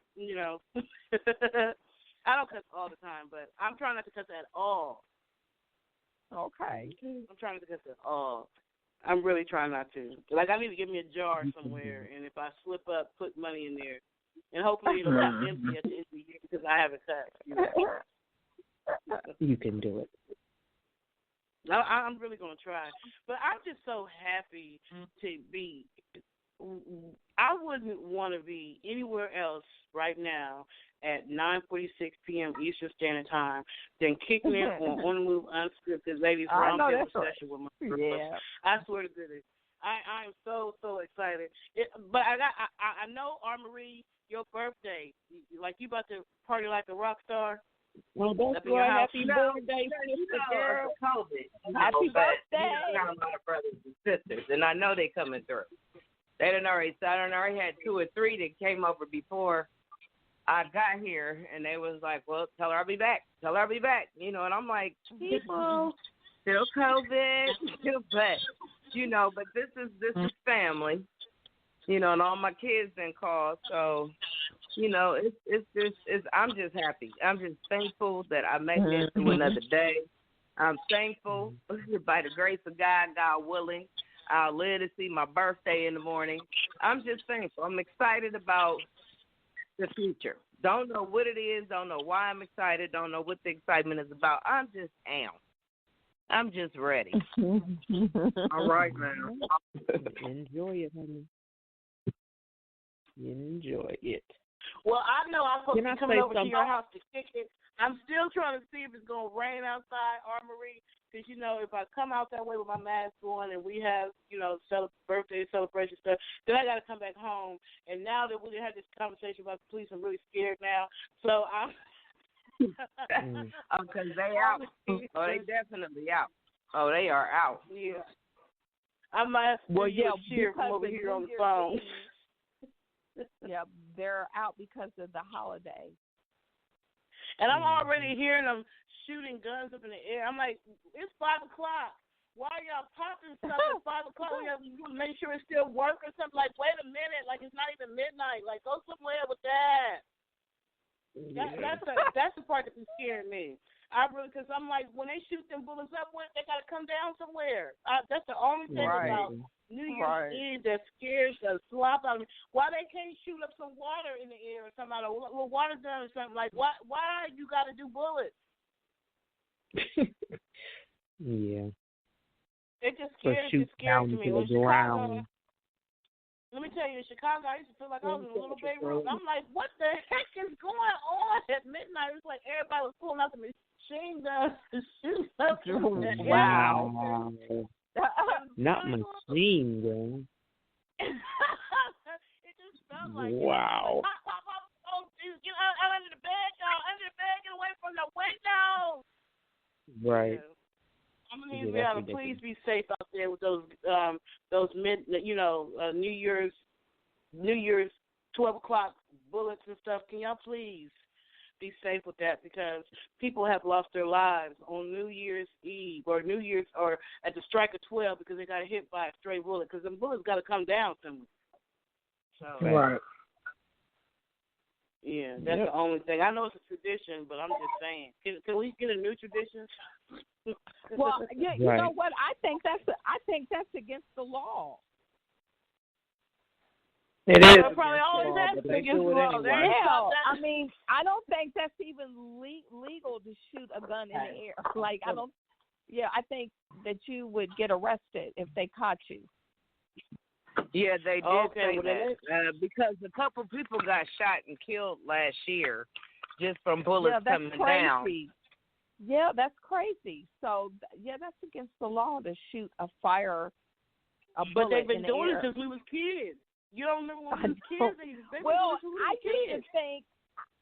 I don't cuss all the time, but I'm trying not to cuss at all. Okay. I'm trying not to cuss at all. I'm really trying not to. Like, I need to give me a jar somewhere, and if I slip up, put money in there. And hopefully it'll be empty at the end of the year because I haven't cut. You can do it. I'm really going to try. But I'm just so happy to be – I wouldn't want to be anywhere else right now at 9:46 p.m. Eastern Standard Time than kicking it on the Move Unscripted Ladies Roundtable session with my girl. Yeah. I swear to goodness. I am so excited. But I know, Marie, your birthday, like you about to party like a rock star. Well, that's right. Happy birthday, sister girl. COVID. Happy birthday. I got a lot of brothers and sisters, and I know they coming through. They done already had 2 or 3 that came over before I got here, and they was like, well, tell her I'll be back. And I'm like, people, still COVID, but this is family, and all my kids been called, so, I'm just happy. I'm just thankful that I made it through another day. I'm thankful by the grace of God, God willing, I'll live to see my birthday in the morning. I'm just thankful. I'm excited about the future. Don't know what it is. Don't know why I'm excited. Don't know what the excitement is about. I'm just ready. All right, man. Enjoy it, honey. Enjoy it. Well, I know I'm supposed to be coming over to your house to kick it. I'm still trying to see if it's going to rain outside, Armory, because, if I come out that way with my mask on and we have, birthday celebration stuff, then I got to come back home. And now that we had this conversation about the police, I'm really scared now. So I'm... because they out. Oh, they definitely out. Oh, they are out. Yeah. I might have to cheer from over here on the phone. Yeah, they're out because of the holiday. And I'm already hearing them shooting guns up in the air. I'm like, it's 5 o'clock. Why are y'all popping stuff at 5 o'clock? We have to make sure it still works or something. Like, wait a minute. Like, it's not even midnight. Like, go somewhere with that. Yeah. That's the part that be scaring me. Because I'm like, when they shoot them bullets upward, they got to come down somewhere. That's the only thing about New Year's Eve that scares the slop out of me. Why they can't shoot up some water in the air or something? Or water gun or something? Like, why you got to do bullets? Yeah. It just scares me. When Chicago, let me tell you, in Chicago, I used to feel like I was in a little baby room. I'm like, what the heck is going on at midnight? It's like everybody was pulling out the machine guns to shoot up. Wow. Not machine gun. It just felt like wow. Oh, get out under the bed, y'all. Under the bed, get away from the window. Right. Yeah. I'm gonna need y'all to please be safe out there with those New Year's 12 o'clock bullets and stuff. Can y'all please be safe with that, because people have lost their lives on New Year's Eve or at the strike of 12 because they got hit by a stray bullet, because them bullets got to come down somewhere. So, right. Yeah, that's the only thing. I know it's a tradition, but I'm just saying, can we get a new tradition? Well, yeah, you know what? I think that's against the law. It is. It probably always has to be against the law. Anyway. Yeah, I mean, I don't think that's even legal to shoot a gun in the air. Like, I don't. Yeah, I think that you would get arrested if they caught you. Yeah, they did say that because a couple people got shot and killed last year just from bullets coming down. Yeah, that's crazy. So, that's against the law to shoot a bullet But they've been in the doing air. it since we was kids. You don't remember when we was kids?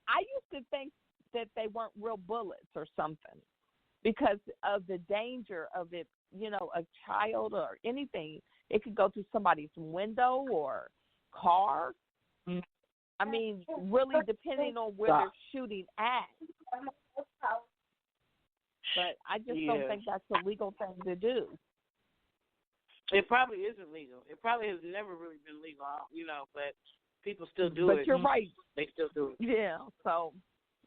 I used to think that they weren't real bullets or something because of the danger of it. You know, a child or anything, it could go through somebody's window or car. I mean, really depending on where they're shooting at. But I just don't think that's a legal thing to do. It probably isn't legal. It probably has never really been legal, you know, but people still do it. But you're right. They still do it. Yeah, so,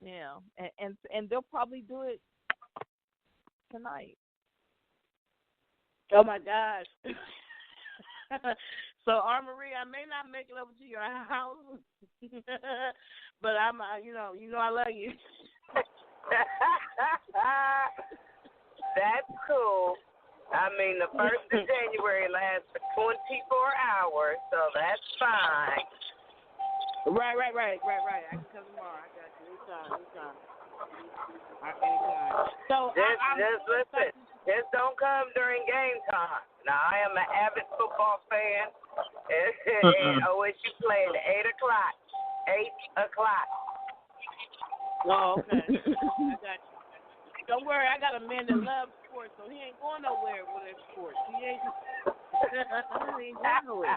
yeah. And they'll probably do it tonight. Oh, my gosh. So, Marie, I may not make it over to your house, but I'm, you know I love you. That's cool. I mean, the 1st of January lasts for 24 hours, so that's fine. Right. I can come tomorrow. I got you. Anytime. So, just listen. Just don't come during game time. Now, I am an avid football fan, and OSU playing at 8 o'clock. 8 o'clock. Oh, okay. I got you. Don't worry, I got a man that loves sports, so he ain't going nowhere with his sports. He ain't going nowhere.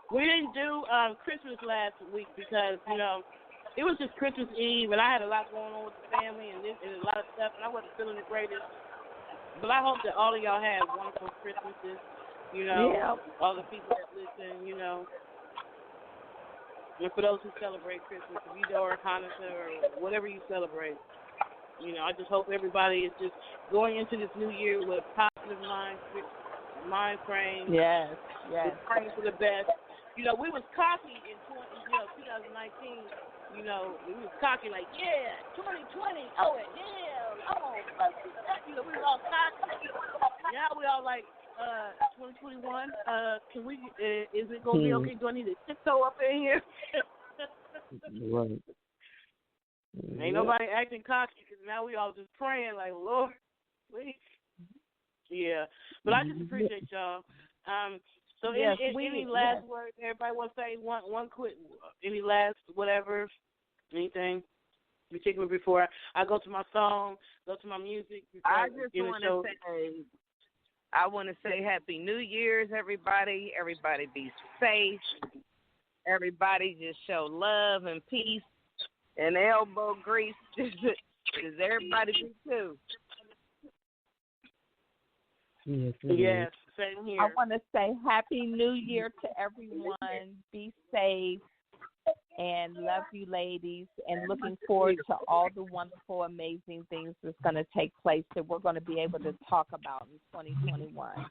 We didn't do Christmas last week because, you know, it was just Christmas Eve, and I had a lot going on with the family and a lot of stuff, and I wasn't feeling the greatest. But I hope that all of y'all have wonderful Christmases, you know, all the people that listen, you know. And for those who celebrate Christmas, if you do or Hanukkah or whatever you celebrate, you know, I just hope everybody is just going into this new year with a positive mind frame. Yes. Praying for the best. You know, we was cocky in 2019. You know, we was cocky like, 2020. Oh, you know, we was all cocky. Now we all like, 2021, can we, is it going to be okay? Do I need to tiptoe up in here? Right. Ain't nobody acting cocky because now we all just praying like, Lord, please. Yeah. But I just appreciate y'all. So any last words everybody want to say? One quick, any last whatever, anything particular before I go to my song, go to my music? I just want to say Happy New Year's, everybody. Everybody be safe. Everybody just show love and peace and elbow grease. Does everybody be too? Yes, same here. I want to say Happy New Year to everyone. Be safe and love you, ladies, and looking forward to all the wonderful, amazing things that's going to take place that we're going to be able to talk about in 2021.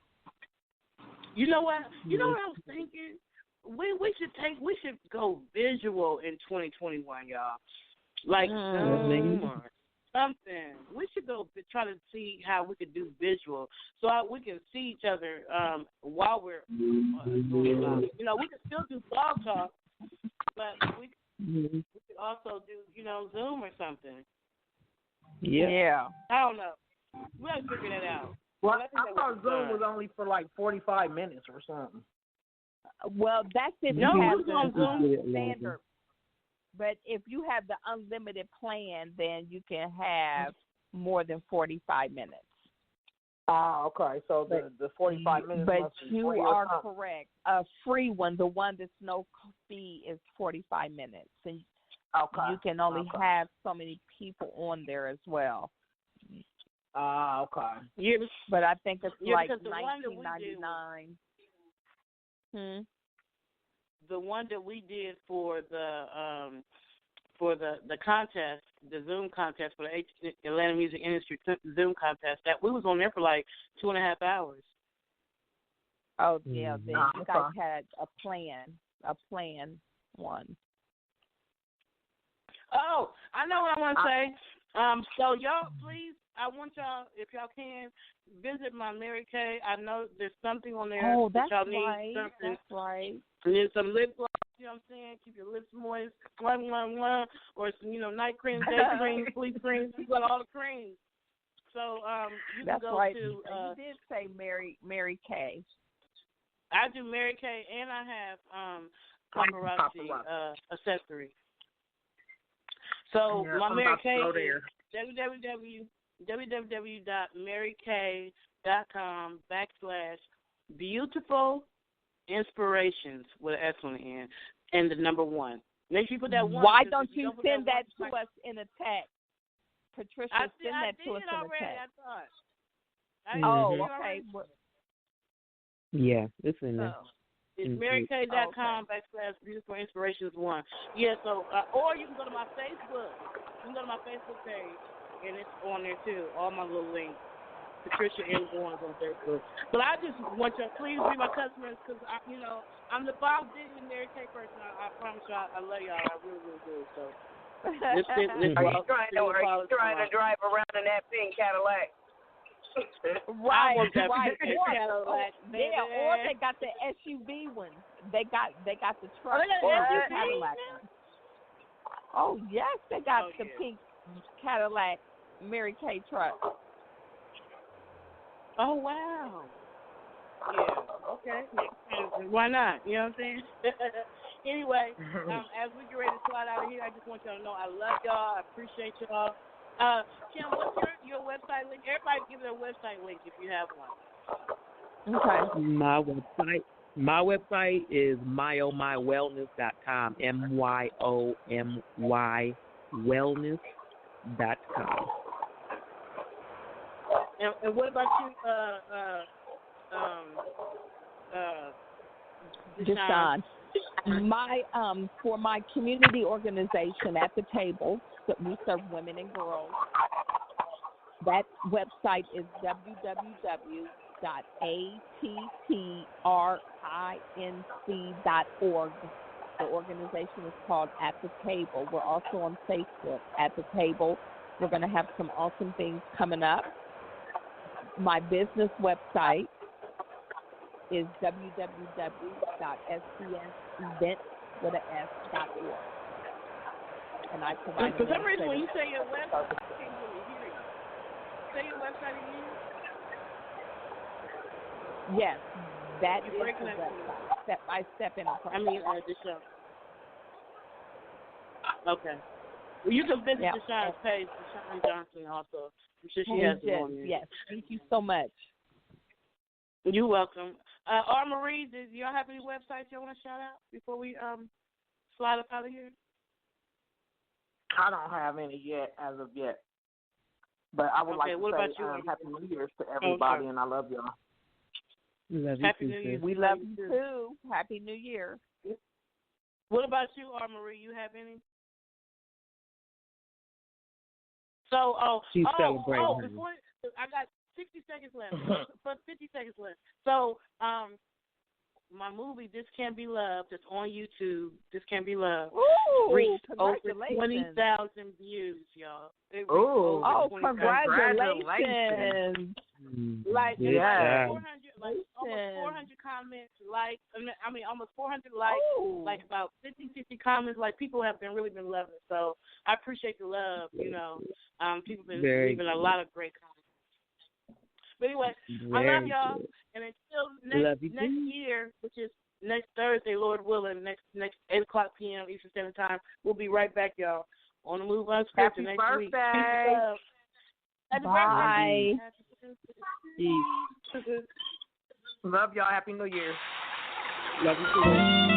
You know what? I was thinking? We should go visual in 2021, y'all. Like something. We should go try to see how we could do visual so we can see each other while we're doing live. You know, we can still do blog talk, but we could also do, Zoom or something. Yeah. I don't know. We got to figure that out. Well, I thought Zoom was only for like 45 minutes or something. Well, that's if you have the Zoom standard. But if you have the unlimited plan, then you can have more than 45 minutes. Okay. So the 45 minutes. But you are correct. A free one, the one that's no fee, is 45 minutes, and you can only have so many people on there as well. Okay. Yeah, but I think it's like $19.99. The one that we did for the contest, the Zoom contest for the Atlanta Music Industry Zoom contest, that we was on there for like 2.5 hours. Oh, yeah. You guys had a plan one. Oh, I know what I want to say. So y'all, please, I want y'all, if y'all can, visit my Mary Kay. I know there's something on there. Oh, that's y'all need right. something. That's right. And there's some lip gloss. You know what I'm saying? Keep your lips moist. Or some, night cream, day cream, sleep cream. You got all the creams. So you that's can go right. to. You did say Mary Kay. I do Mary Kay, and I have paparazzi accessory. So my Mary Kay is www.marykay.com/beautiful inspirations with an S on the end and the number 1. Make sure you put that 1. Why don't you send that to us in a text? Patricia, send that to us in a text. I thought. Okay. Yeah, it's in there. It's marykay.com/beautiful inspirations 1. Yeah, so or you can go to my Facebook. You can go to my Facebook page, and it's on there too. All my little links. Patricia and Goins on Facebook. But I just want you to please be my customers because I'm the Bob Dylan Mary Kay person. I promise y'all, I love y'all. I really, really do. So are you trying to drive around in that pink Cadillac? Right. Or they got the SUV ones. They got the truck. Cadillac. Oh yes, they got the pink Cadillac Mary Kay truck. Oh wow. Yeah. Okay. Why not? You know what I'm saying? Anyway, as we get ready to slide out of here, I just want y'all to know I love y'all. I appreciate y'all. Kim, what's your website link? Everybody give their website link if you have one. Okay. My website is myomywellness.com. MYOMY And what about you, Dushon? For my community organization At the Table, we serve women and girls. That website is www.attrinc.org. The organization is called At the Table. We're also on Facebook, At the Table. We're going to have some awesome things coming up. My business website is www.scsevents.org. And I provide. For some reason, when you say your website, I can't really hear you. Say your website again. Yes, that is the website. Step-by-step enterprise. The show. Okay. Well, you can visit Dushon's page, Dushon Johnson, also. I'm sure she has it on there. Yes. Thank you so much. You're welcome. R. Marie, do y'all have any websites you want to shout out before we slide up out of here? I don't have any yet, as of yet. But I would like to say Happy New Year's to everybody, and I love y'all. Happy New Year. We love you too. Happy New Year. What about you, R. Marie? You have any? So, she's celebrating. Before, I got 60 seconds left. 50 seconds left. So, my movie, This Can't Be Love, that's on YouTube. This Can't Be Love. Reached over 20,000 views, y'all. Congratulations. Like, almost 400 comments, almost 400 likes, like about 50 comments. Like, people have really been loving it. So, I appreciate the love, People have been leaving a lot of great comments. But anyway, I love y'all. And until next year, which is next Thursday, Lord willing, next 8 o'clock p.m. Eastern Standard Time, we'll be right back, y'all, on the Move Unscripted next week. Happy Bye. birthday. Love y'all. Happy New Year. Love you too.